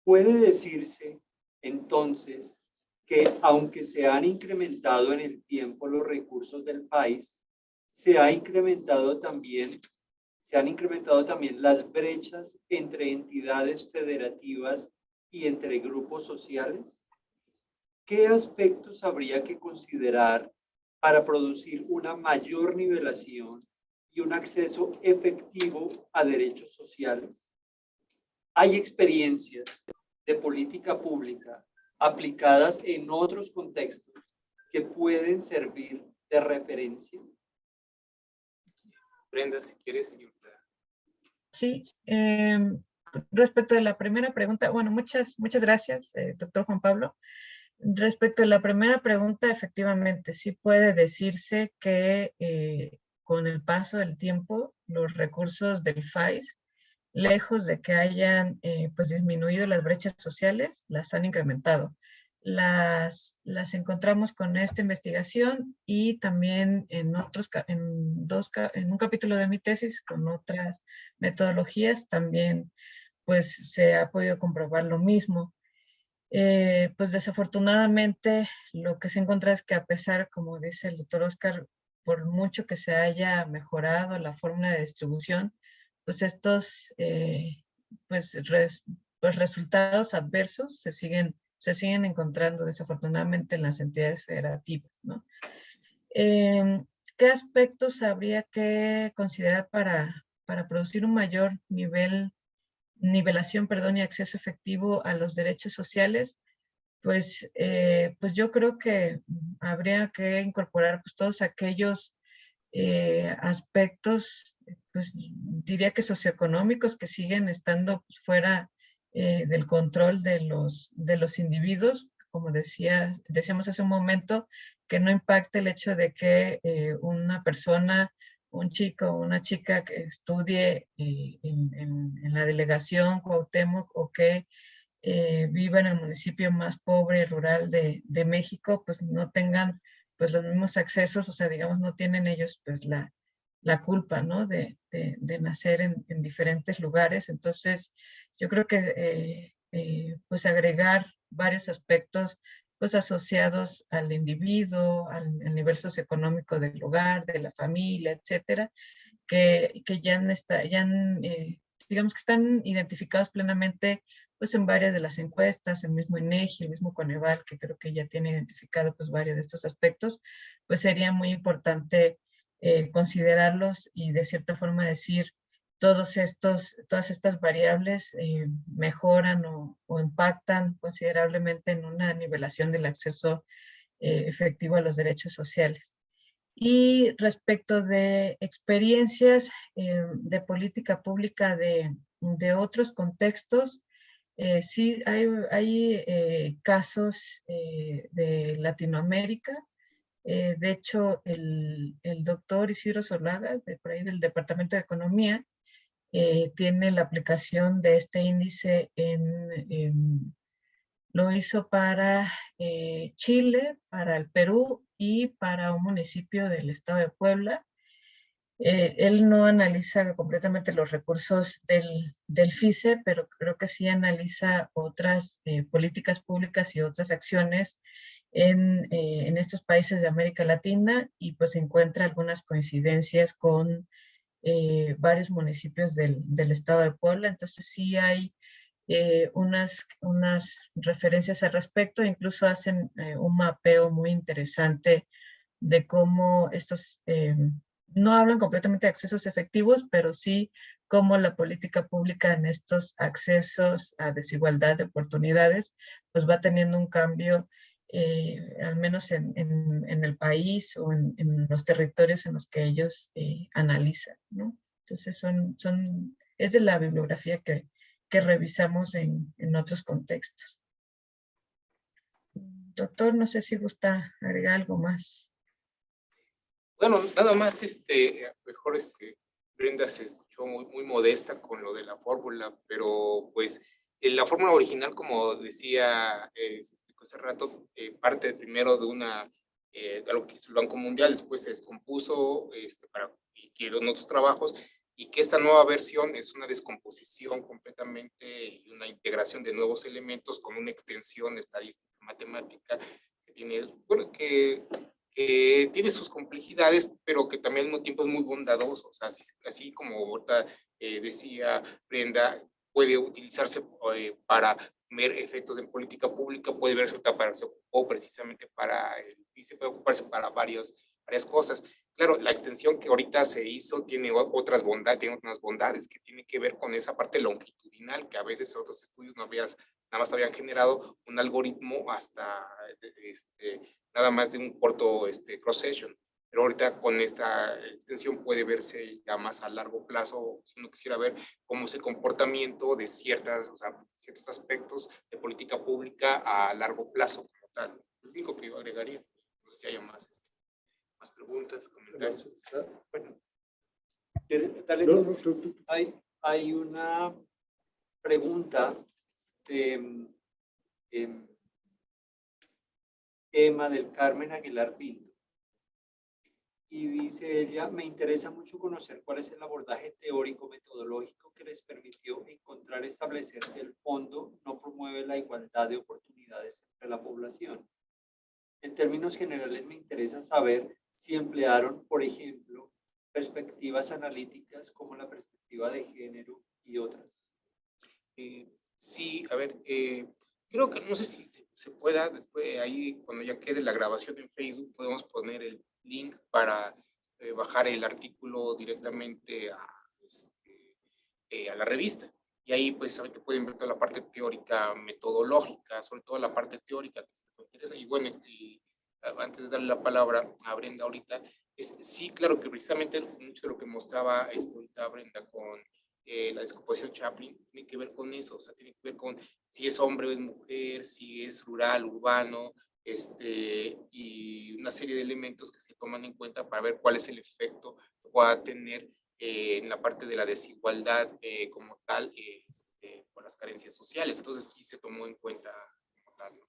¿Puede decirse, entonces, que aunque se han incrementado en el tiempo los recursos del país, se han incrementado también las brechas entre entidades federativas y entre grupos sociales? ¿Qué aspectos habría que considerar para producir una mayor nivelación y un acceso efectivo a derechos sociales? ¿Hay experiencias de política pública aplicadas en otros contextos que pueden servir de referencia? Brenda, si quieres. Sí, respecto de la primera pregunta, bueno, muchas gracias, doctor Juan Pablo. Respecto a la primera pregunta, efectivamente, sí puede decirse que con el paso del tiempo, los recursos del FAIS, lejos de que hayan pues disminuido las brechas sociales, las han incrementado. Las encontramos con esta investigación y también en un capítulo de mi tesis con otras metodologías también pues se ha podido comprobar lo mismo. Pues desafortunadamente lo que se encuentra es que a pesar, como dice el doctor Oscar, por mucho que se haya mejorado la fórmula de distribución, pues estos pues, pues resultados adversos se siguen encontrando desafortunadamente en las entidades federativas, ¿no? ¿Qué aspectos habría que considerar para producir un mayor nivelación, perdón, y acceso efectivo a los derechos sociales? Pues yo creo que habría que incorporar pues, todos aquellos aspectos, pues diría que socioeconómicos que siguen estando pues, fuera del control de los individuos, como decíamos hace un momento, que no impacte el hecho de que una persona, un chico o una chica que estudie en la delegación Cuauhtémoc o que viva en el municipio más pobre y rural de México, pues no tengan pues los mismos accesos, o sea, digamos, no tienen ellos pues la culpa, ¿no? De nacer en diferentes lugares. Entonces, yo creo que pues agregar varios aspectos pues asociados al individuo, al nivel socioeconómico del lugar, de la familia, etcétera, que digamos que están identificados plenamente pues en varias de las encuestas, el mismo INEGI, el mismo Coneval, que creo que ya tiene identificado pues varios de estos aspectos, pues sería muy importante considerarlos y de cierta forma decir todas estas variables mejoran o impactan considerablemente en una nivelación del acceso efectivo a los derechos sociales. Y respecto de experiencias de política pública de otros contextos, sí hay casos de Latinoamérica. De hecho, el doctor Isidro Solaga, por ahí del Departamento de Economía, tiene la aplicación de este índice lo hizo para Chile, para el Perú y para un municipio del estado de Puebla. Él no analiza completamente los recursos del FICE, pero creo que sí analiza otras políticas públicas y otras acciones en estos países de América Latina y pues encuentra algunas coincidencias con varios municipios del estado de Puebla. Entonces sí hay unas referencias al respecto, incluso hacen un mapeo muy interesante de cómo estos, no hablan completamente de accesos efectivos, pero sí cómo la política pública en estos accesos a desigualdad de oportunidades, pues va teniendo un cambio, al menos en el país o en los territorios en los que ellos analizan, ¿no? Entonces es de la bibliografía que revisamos en otros contextos. Doctor, no sé si gusta agregar algo más. Bueno, nada más, mejor Brenda se escuchó muy modesta con lo de la fórmula, pero pues la fórmula original, como decía, se explicó hace rato, parte primero de algo que hizo el Banco Mundial, después se descompuso y quedó en otros trabajos, y que esta nueva versión es una descomposición completamente y una integración de nuevos elementos con una extensión estadística matemática que tiene, bueno, que tiene sus complejidades, pero que también al mismo tiempo es muy bondadoso. O sea, así como ahorita decía Brenda, puede utilizarse para ver efectos en política pública, puede verse o precisamente y se puede ocuparse para varias cosas. Claro, la extensión que ahorita se hizo tiene otras bondades que tiene que ver con esa parte longitudinal que a veces otros estudios nada más habían generado un algoritmo hasta nada más de un corto cross-section. Pero ahorita con esta extensión puede verse ya más a largo plazo, si uno quisiera ver cómo es el comportamiento de ciertos aspectos de política pública a largo plazo como tal. Lo único que yo agregaría, no sé si haya más preguntas, comentarios. Bueno, dale, hay una pregunta de Emma del Carmen Aguilar Pinto. Y dice ella, me interesa mucho conocer cuál es el abordaje teórico metodológico que les permitió encontrar establecer que el fondo no promueve la igualdad de oportunidades entre la población. En términos generales, me interesa saber si emplearon, por ejemplo, perspectivas analíticas como la perspectiva de género y otras. Sí, a ver, creo que no sé si se pueda, después ahí cuando ya quede la grabación en Facebook, podemos poner el link para bajar el artículo directamente a la revista. Y ahí pues pueden ver toda la parte teórica, metodológica, sobre todo la parte teórica que les interesa. Y bueno, antes de darle la palabra a Brenda ahorita, sí, claro que precisamente mucho de lo que mostraba ahorita Brenda con la descomposición Chaplin tiene que ver con eso, o sea, tiene que ver con si es hombre o es mujer, si es rural, urbano, y una serie de elementos que se toman en cuenta para ver cuál es el efecto que pueda tener en la parte de la desigualdad como tal, por las carencias sociales. Entonces sí se tomó en cuenta como tal, ¿no?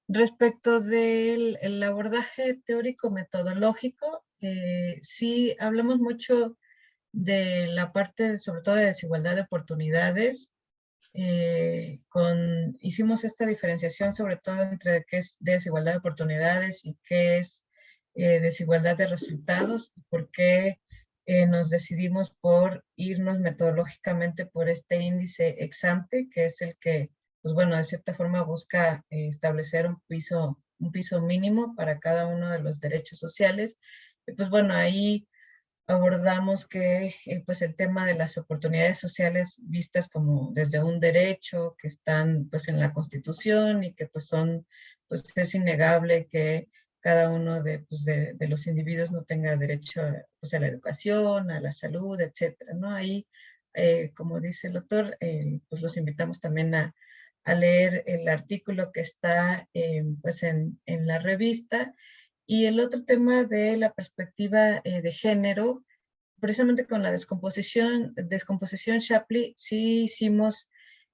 Respecto del el abordaje teórico-metodológico, sí hablamos mucho de la parte, sobre todo de desigualdad de oportunidades. Hicimos esta diferenciación sobre todo entre qué es desigualdad de oportunidades y qué es desigualdad de resultados, y por qué nos decidimos por irnos metodológicamente por este índice ex ante, que es el que, pues bueno, de cierta forma busca establecer un piso mínimo para cada uno de los derechos sociales. Y pues bueno, ahí abordamos que pues el tema de las oportunidades sociales vistas como desde un derecho que están pues en la Constitución y que pues son, pues es innegable que cada uno de los individuos no tenga derecho pues, a la educación, a la salud, etcétera, ¿no? Ahí, como dice el doctor, pues los invitamos también a leer el artículo que está pues en la revista. Y el otro tema de la perspectiva de género, precisamente con la descomposición Shapley, sí hicimos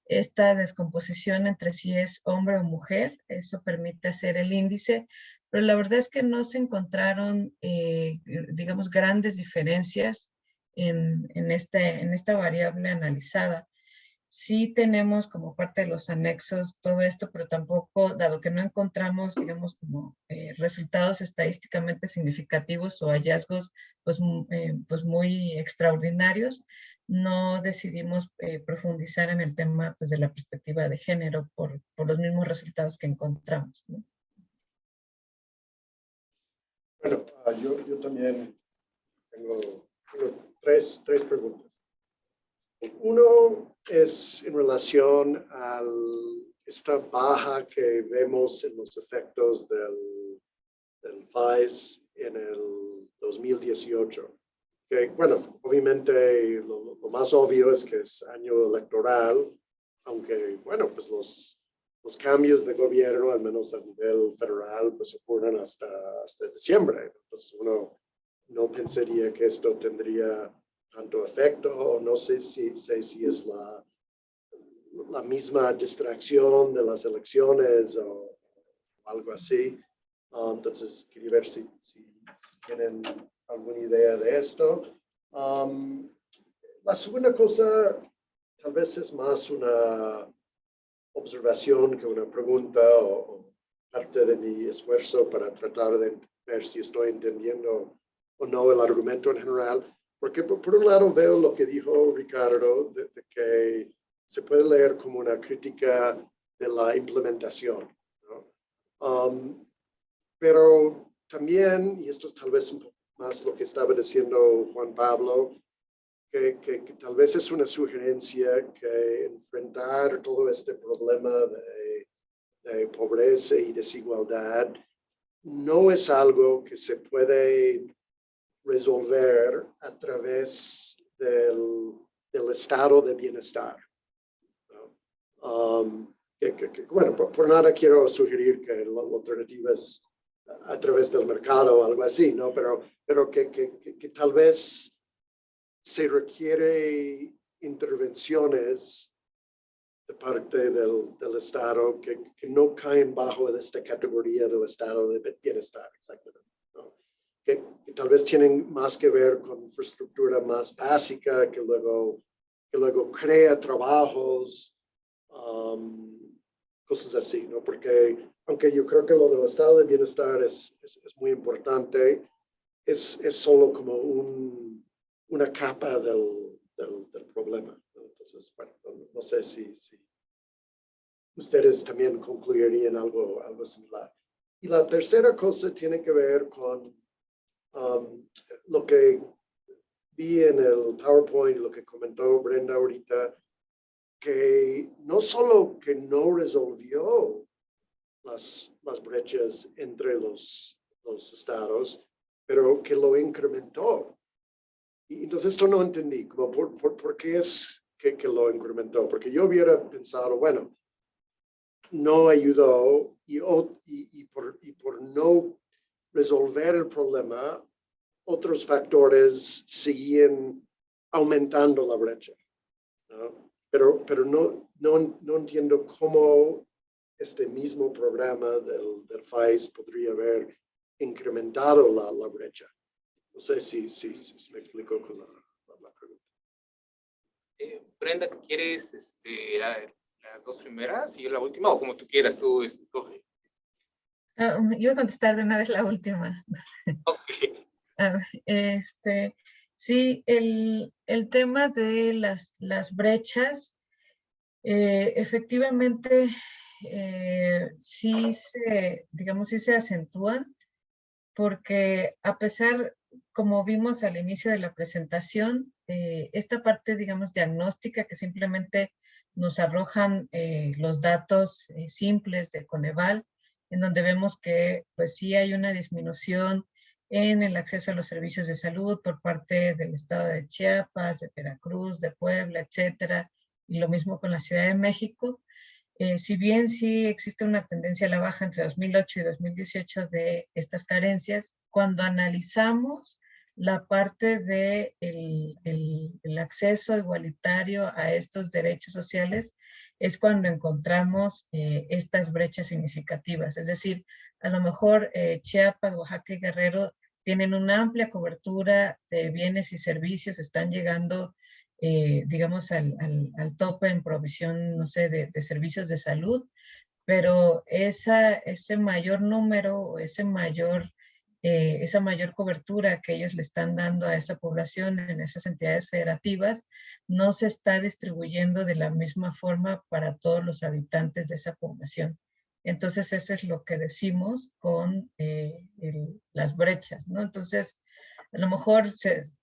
esta descomposición entre si es hombre o mujer, eso permite hacer el índice, pero la verdad es que no se encontraron, digamos, grandes diferencias en esta variable analizada. Sí tenemos como parte de los anexos todo esto, pero tampoco, dado que no encontramos, digamos, como resultados estadísticamente significativos o hallazgos pues muy extraordinarios, no decidimos profundizar en el tema pues, de la perspectiva de género por los mismos resultados que encontramos, ¿no? Bueno, yo también tengo tres preguntas. Uno es en relación a esta baja que vemos en los efectos del FAES en el 2018. Que, bueno, obviamente lo más obvio es que es año electoral, aunque, bueno, pues los cambios de gobierno, al menos a nivel federal, pues ocurren hasta diciembre. Entonces uno no pensaría que esto tendría tanto efecto, o no sé si es la misma distracción de las elecciones o algo así. Entonces, quería ver si tienen alguna idea de esto. La segunda cosa, tal vez es más una observación que una pregunta o parte de mi esfuerzo para tratar de ver si estoy entendiendo o no el argumento en general. Porque por un lado veo lo que dijo Ricardo, de que se puede leer como una crítica de la implementación, ¿no? Pero también, y esto es tal vez un poco más lo que estaba diciendo Juan Pablo, que tal vez es una sugerencia que enfrentar todo este problema de pobreza y desigualdad no es algo que se puede resolver a través del estado de bienestar, ¿no? Bueno, por nada quiero sugerir que la alternativa es a través del mercado o algo así, ¿no? Pero que tal vez se requiere intervenciones de parte del Estado que no caen bajo esta categoría del estado de bienestar, exactamente, ¿no? Que tal vez tienen más que ver con infraestructura más básica, que luego crea trabajos, cosas así, ¿no? Porque aunque yo creo que lo del estado de bienestar es muy importante, es solo como una capa del problema, ¿no? Entonces, bueno, no sé si ustedes también concluirían algo similar. Y la tercera cosa tiene que ver con lo que vi en el PowerPoint, lo que comentó Brenda ahorita, que no solo que no resolvió las brechas entre los estados, pero que lo incrementó. Y entonces esto no entendí, como por qué es que lo incrementó, porque yo hubiera pensado, bueno, no ayudó y por no resolver el problema, otros factores seguían aumentando la brecha, ¿no? Pero no entiendo cómo este mismo programa del FAIS podría haber incrementado la brecha. No sé si me explico con la pregunta. Brenda, ¿quieres las dos primeras y yo la última? O como tú quieras, tú escoge. Yo voy a contestar de una vez la última. Ok. Sí, el tema de las brechas, efectivamente, sí se acentúan, porque a pesar, como vimos al inicio de la presentación, esta parte, digamos, diagnóstica que simplemente nos arrojan los datos simples de Coneval, en donde vemos que pues sí hay una disminución en el acceso a los servicios de salud por parte del estado de Chiapas, de Veracruz, de Puebla, etcétera, y lo mismo con la Ciudad de México. Si bien sí existe una tendencia a la baja entre 2008 y 2018 de estas carencias, cuando analizamos la parte de el acceso igualitario a estos derechos sociales, es cuando encontramos estas brechas significativas. Es decir, a lo mejor Chiapas, Oaxaca y Guerrero tienen una amplia cobertura de bienes y servicios, están llegando digamos, al tope en provisión, no sé, de servicios de salud, pero ese mayor número, esa mayor cobertura que ellos le están dando a esa población en esas entidades federativas, no se está distribuyendo de la misma forma para todos los habitantes de esa población. Entonces, eso es lo que decimos con las brechas, ¿no? Entonces, a lo mejor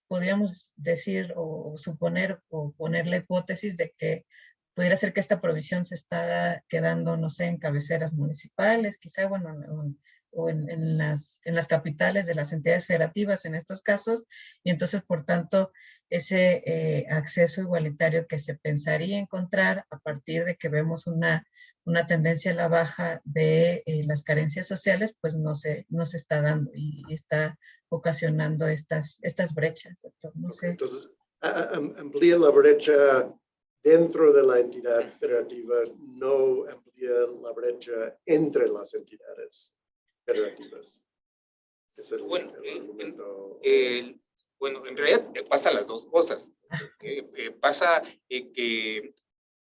podríamos decir o suponer o poner la hipótesis de que pudiera ser que esta provisión se está quedando, no sé, en cabeceras municipales, quizá, bueno, o en las capitales de las entidades federativas en estos casos, y entonces, por tanto, ese acceso igualitario que se pensaría encontrar a partir de que vemos una tendencia a la baja de las carencias sociales, pues no se está dando y está ocasionando estas brechas, doctor. No sé. Entonces, amplía la brecha dentro de la entidad federativa, no amplía la brecha entre las entidades federativas. Es el argumento. Bueno, en realidad pasan las dos cosas. Pasa que,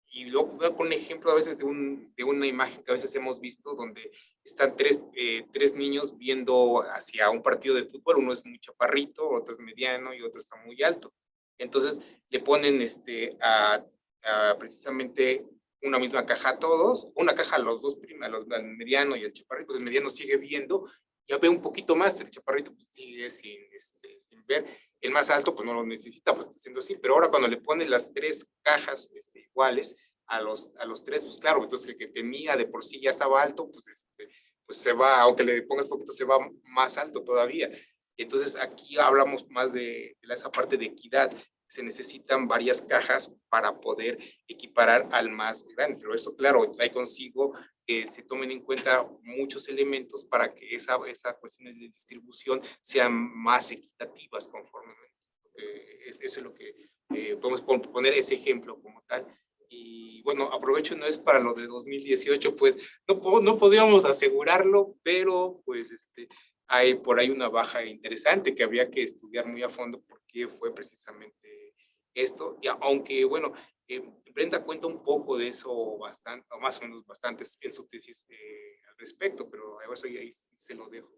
y luego voy a poner un ejemplo a veces de una imagen que a veces hemos visto donde están tres niños viendo hacia un partido de fútbol, uno es muy chaparrito, otro es mediano y otro está muy alto. Entonces le ponen precisamente una misma caja a todos, una caja a los dos primeros, al mediano y al chaparrito, pues el mediano sigue viendo, ya ve un poquito más, pero el chaparrito pues, sigue sin ver. El más alto pues no lo necesita, pues está haciendo así, pero ahora cuando le pones las tres cajas iguales a los tres, pues claro, entonces el que tenía de por sí ya estaba alto, pues se va, aunque le pongas poquito, se va más alto todavía. Entonces aquí hablamos más de esa parte de equidad. Se necesitan varias cajas para poder equiparar al más grande, pero eso claro, trae consigo que se tomen en cuenta muchos elementos para que esa cuestión de distribución sean más equitativas conforme. Eso es lo que podemos poner ese ejemplo como tal. Y bueno, aprovecho, no es para lo de 2018, pues no podíamos asegurarlo, pero pues hay por ahí una baja interesante que habría que estudiar muy a fondo por qué fue precisamente esto. Y aunque bueno, Brenda cuenta un poco de eso bastante, o más o menos bastante en su tesis al respecto, pero eso ahí se lo dejo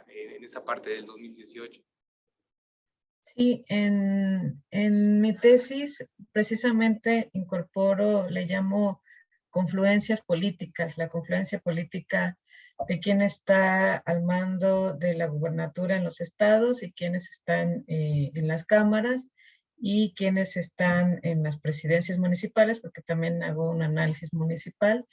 en esa parte del 2018. Sí, en mi tesis precisamente incorporo, le llamo confluencias políticas, la confluencia política de quién está al mando de la gubernatura en los estados y quiénes están en las cámaras y quiénes están en las presidencias municipales, porque también hago un análisis municipal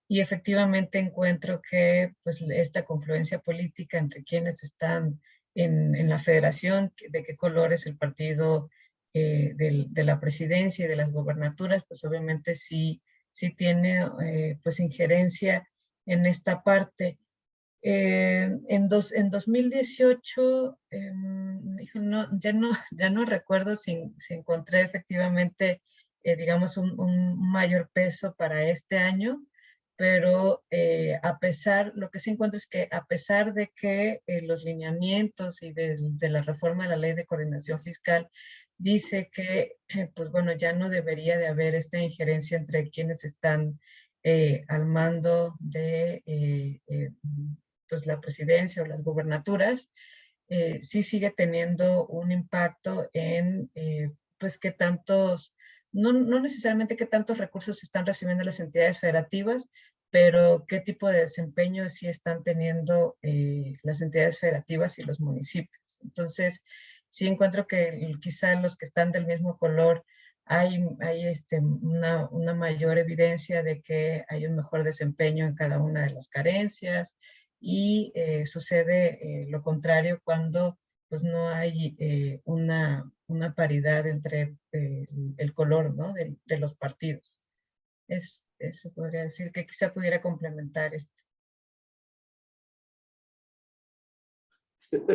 y efectivamente encuentro que pues, esta confluencia política entre quienes están en la federación, de qué color es el partido de la presidencia y de las gobernaturas, pues obviamente sí, sí tiene pues injerencia en esta parte. En 2018, no, ya no recuerdo si encontré efectivamente, digamos, un mayor peso para este año, pero lo que sí encuentro es que a pesar de que los lineamientos y de la reforma de la Ley de Coordinación Fiscal dice que, pues bueno, ya no debería de haber esta injerencia entre quienes están al mando de pues la presidencia o las gubernaturas, sí sigue teniendo un impacto en pues qué tantos, no necesariamente qué tantos recursos están recibiendo las entidades federativas, pero qué tipo de desempeño sí están teniendo las entidades federativas y los municipios. Entonces, sí encuentro que quizá los que están del mismo color hay una mayor evidencia de que hay un mejor desempeño en cada una de las carencias y sucede lo contrario cuando pues no hay una paridad entre el color, ¿no? de los partidos. Eso podría decir que quizá pudiera complementar esto.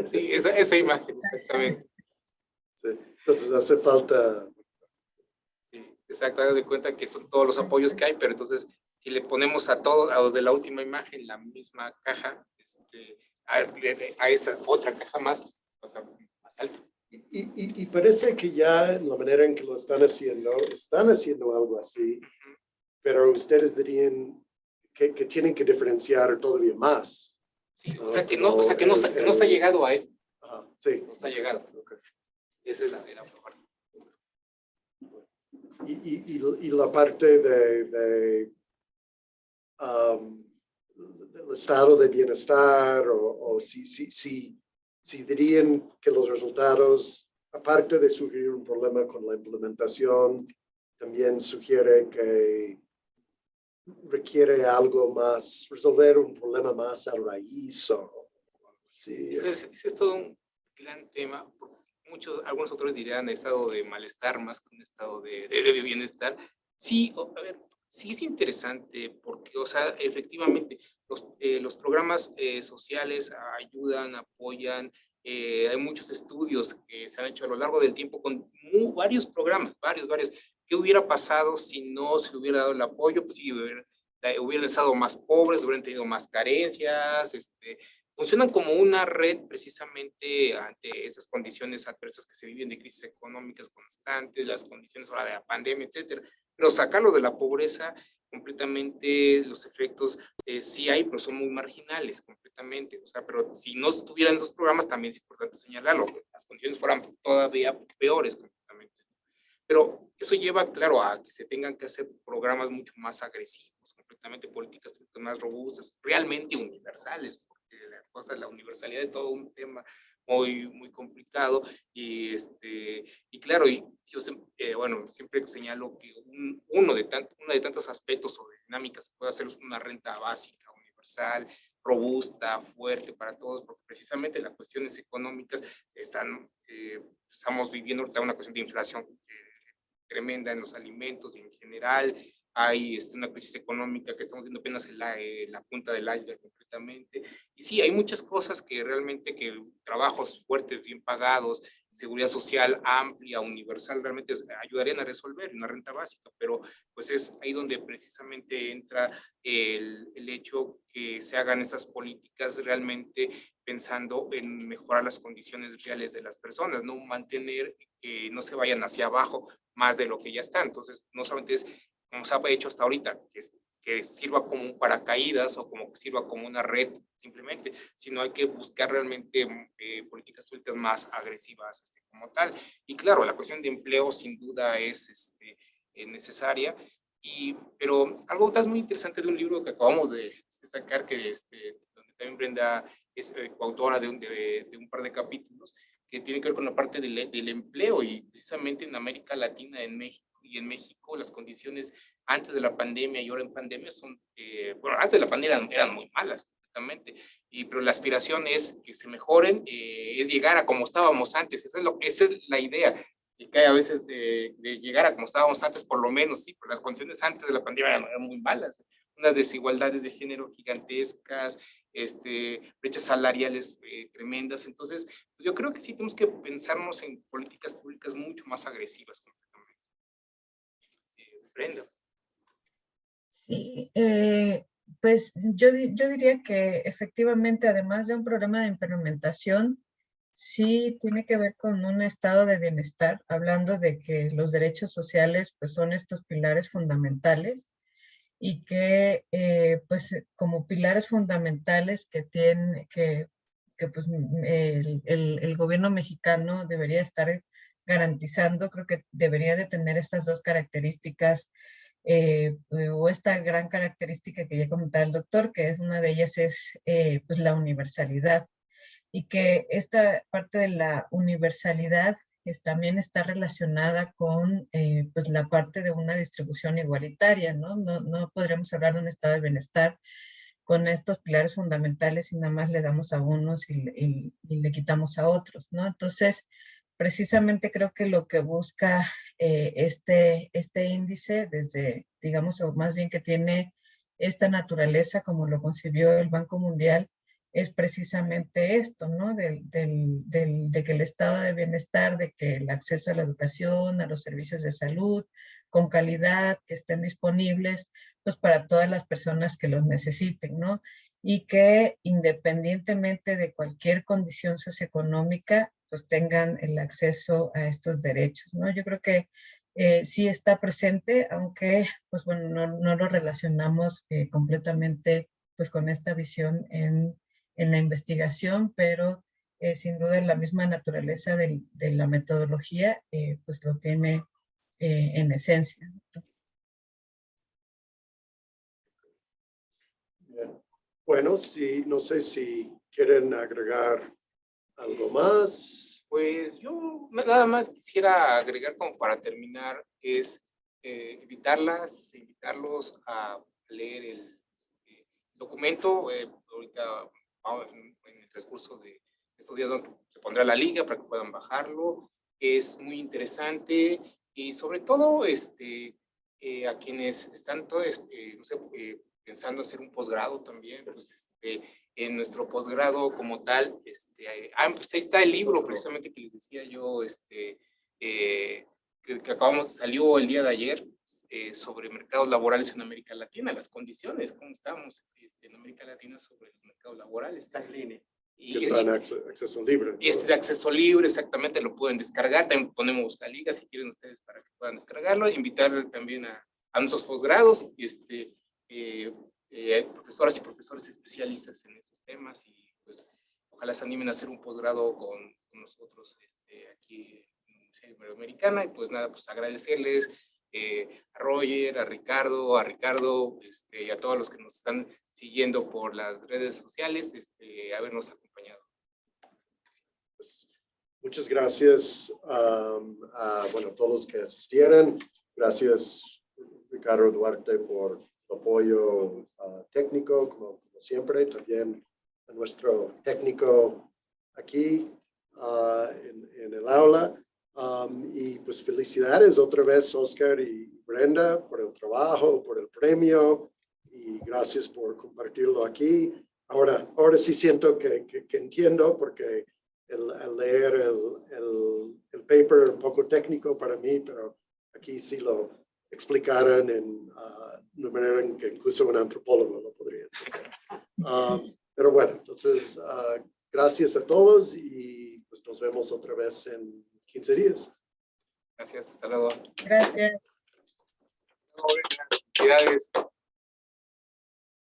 Sí, esa imagen, exactamente. Sí. Entonces hace falta. Sí, exacto, haz de cuenta que son todos los apoyos que hay, pero entonces si le ponemos a todos, a los de la última imagen, la misma caja, a esta otra caja más, pues, va a estar más alto. Y parece que ya la manera en que lo están haciendo algo así, pero ustedes dirían que tienen que diferenciar todavía más. Sí, ¿no? o sea que no se ha llegado a esto. Ajá, sí. No se ha llegado. Okay. Esa es la parte. Y la parte del estado de bienestar o si dirían que los resultados, aparte de sugerir un problema con la implementación, también sugiere que requiere algo más, resolver un problema más a raíz o algo así. Ese es todo un gran tema. Algunos autores dirían estado de malestar más que un estado de bienestar. Sí, a ver, sí es interesante porque, o sea, efectivamente, los programas sociales ayudan, apoyan. Hay muchos estudios que se han hecho a lo largo del tiempo con varios programas, varios. ¿Qué hubiera pasado si no se hubiera dado el apoyo? Pues sí, hubieran estado más pobres, hubieran tenido más carencias, funcionan como una red precisamente ante esas condiciones adversas que se viven de crisis económicas constantes, las condiciones ahora de la pandemia, etcétera. Pero sacarlo de la pobreza completamente, los efectos sí hay, pero son muy marginales completamente. O sea, pero si no estuvieran esos programas, también es importante señalarlo, que las condiciones fueran todavía peores completamente. Pero eso lleva, claro, a que se tengan que hacer programas mucho más agresivos, completamente políticas más robustas, realmente universales, porque la universalidad es todo un tema muy complicado y claro, bueno, siempre señalo que uno de tantos aspectos o dinámicas puede hacer una renta básica, universal, robusta, fuerte para todos, porque precisamente las cuestiones económicas estamos viviendo ahorita una cuestión de inflación tremenda en los alimentos y en general. Hay una crisis económica que estamos viendo apenas en la punta del iceberg completamente. Y sí, hay muchas cosas que realmente, trabajos fuertes, bien pagados, seguridad social amplia, universal, realmente ayudarían a resolver una renta básica, pero pues es ahí donde precisamente entra el hecho que se hagan esas políticas realmente pensando en mejorar las condiciones reales de las personas, no mantener que no se vayan hacia abajo más de lo que ya está. Entonces, no solamente es como se ha hecho hasta ahorita, que es que sirva como un paracaídas o como que sirva como una red simplemente, sino hay que buscar realmente políticas públicas más agresivas como tal. Y claro, la cuestión de empleo sin duda es necesaria. Pero algo tan muy interesante de un libro que acabamos de sacar, que donde también Brenda es coautora de un par de capítulos, que tiene que ver con la parte del empleo, y precisamente en América Latina, en México, las condiciones antes de la pandemia y ahora en pandemia son, bueno, antes de la pandemia eran muy malas completamente, pero la aspiración es que se mejoren, es llegar a como estábamos antes. Esa es la idea, que hay a veces de llegar a como estábamos antes, por lo menos, sí, pero las condiciones antes de la pandemia eran muy malas, unas desigualdades de género gigantescas, brechas salariales tremendas. Entonces, pues yo creo que sí tenemos que pensarnos en políticas públicas mucho más agresivas completamente. Brenda. Sí, pues yo diría que efectivamente, además de un problema de implementación, sí tiene que ver con un estado de bienestar, hablando de que los derechos sociales pues son estos pilares fundamentales y que pues como pilares fundamentales que tienen que pues el gobierno mexicano debería estar garantizando, creo que debería de tener estas dos características, o esta gran característica que ya comentaba el doctor, que es una de ellas es pues la universalidad, y que esta parte de la universalidad también está relacionada con pues la parte de una distribución igualitaria, ¿no? No podríamos hablar de un estado de bienestar con estos pilares fundamentales y nada más le damos a unos y le quitamos a otros, ¿no? Entonces, precisamente creo que lo que busca este índice desde, digamos, o más bien que tiene esta naturaleza como lo concibió el Banco Mundial, es precisamente esto, ¿no? De que el estado de bienestar, de que el acceso a la educación, a los servicios de salud, con calidad, que estén disponibles, pues para todas las personas que los necesiten, ¿no? Y que independientemente de cualquier condición socioeconómica, pues tengan el acceso a estos derechos, ¿no? Yo creo que sí está presente, aunque, pues bueno, no lo relacionamos completamente, pues con esta visión en la investigación, pero sin duda la misma naturaleza de la metodología, pues lo tiene en esencia. Bien. Bueno, sí, no sé si quieren agregar algo más. Pues yo nada más quisiera agregar como para terminar, es invitarlos a leer el documento. Ahorita en el transcurso de estos días se pondrá la liga para que puedan bajarlo. Es muy interesante y sobre todo a quienes están todos, no sé, pensando hacer un posgrado también, pues en nuestro posgrado como tal, pues ahí está el libro precisamente que les decía yo, que salió el día de ayer, sobre mercados laborales en América Latina, las condiciones, cómo estamos en América Latina sobre los mercados laborales. Está en línea. Que está en acceso libre. Y es de acceso libre, exactamente, lo pueden descargar. También ponemos la liga si quieren ustedes para que puedan descargarlo. Invitar también a nuestros posgrados, profesoras y profesores especialistas en esos temas, y pues ojalá se animen a hacer un posgrado con nosotros aquí en la Universidad Iberoamericana. Y pues nada, pues agradecerles a Roger, a Ricardo, y a todos los que nos están siguiendo por las redes sociales, habernos acompañado. Pues, muchas gracias a bueno, todos los que asistieron. Gracias, Ricardo Duarte, por el apoyo técnico, como siempre. También a nuestro técnico aquí en el aula. Y pues felicidades otra vez, Oscar y Brenda, por el trabajo, por el premio, y gracias por compartirlo aquí. Ahora sí siento que entiendo, porque el leer el paper un poco técnico para mí, pero aquí sí lo explicaron en una manera en que incluso un antropólogo lo podría entender. Pero bueno, entonces gracias a todos y pues nos vemos otra vez en 15 días. Gracias, hasta luego. Gracias. Felicidades.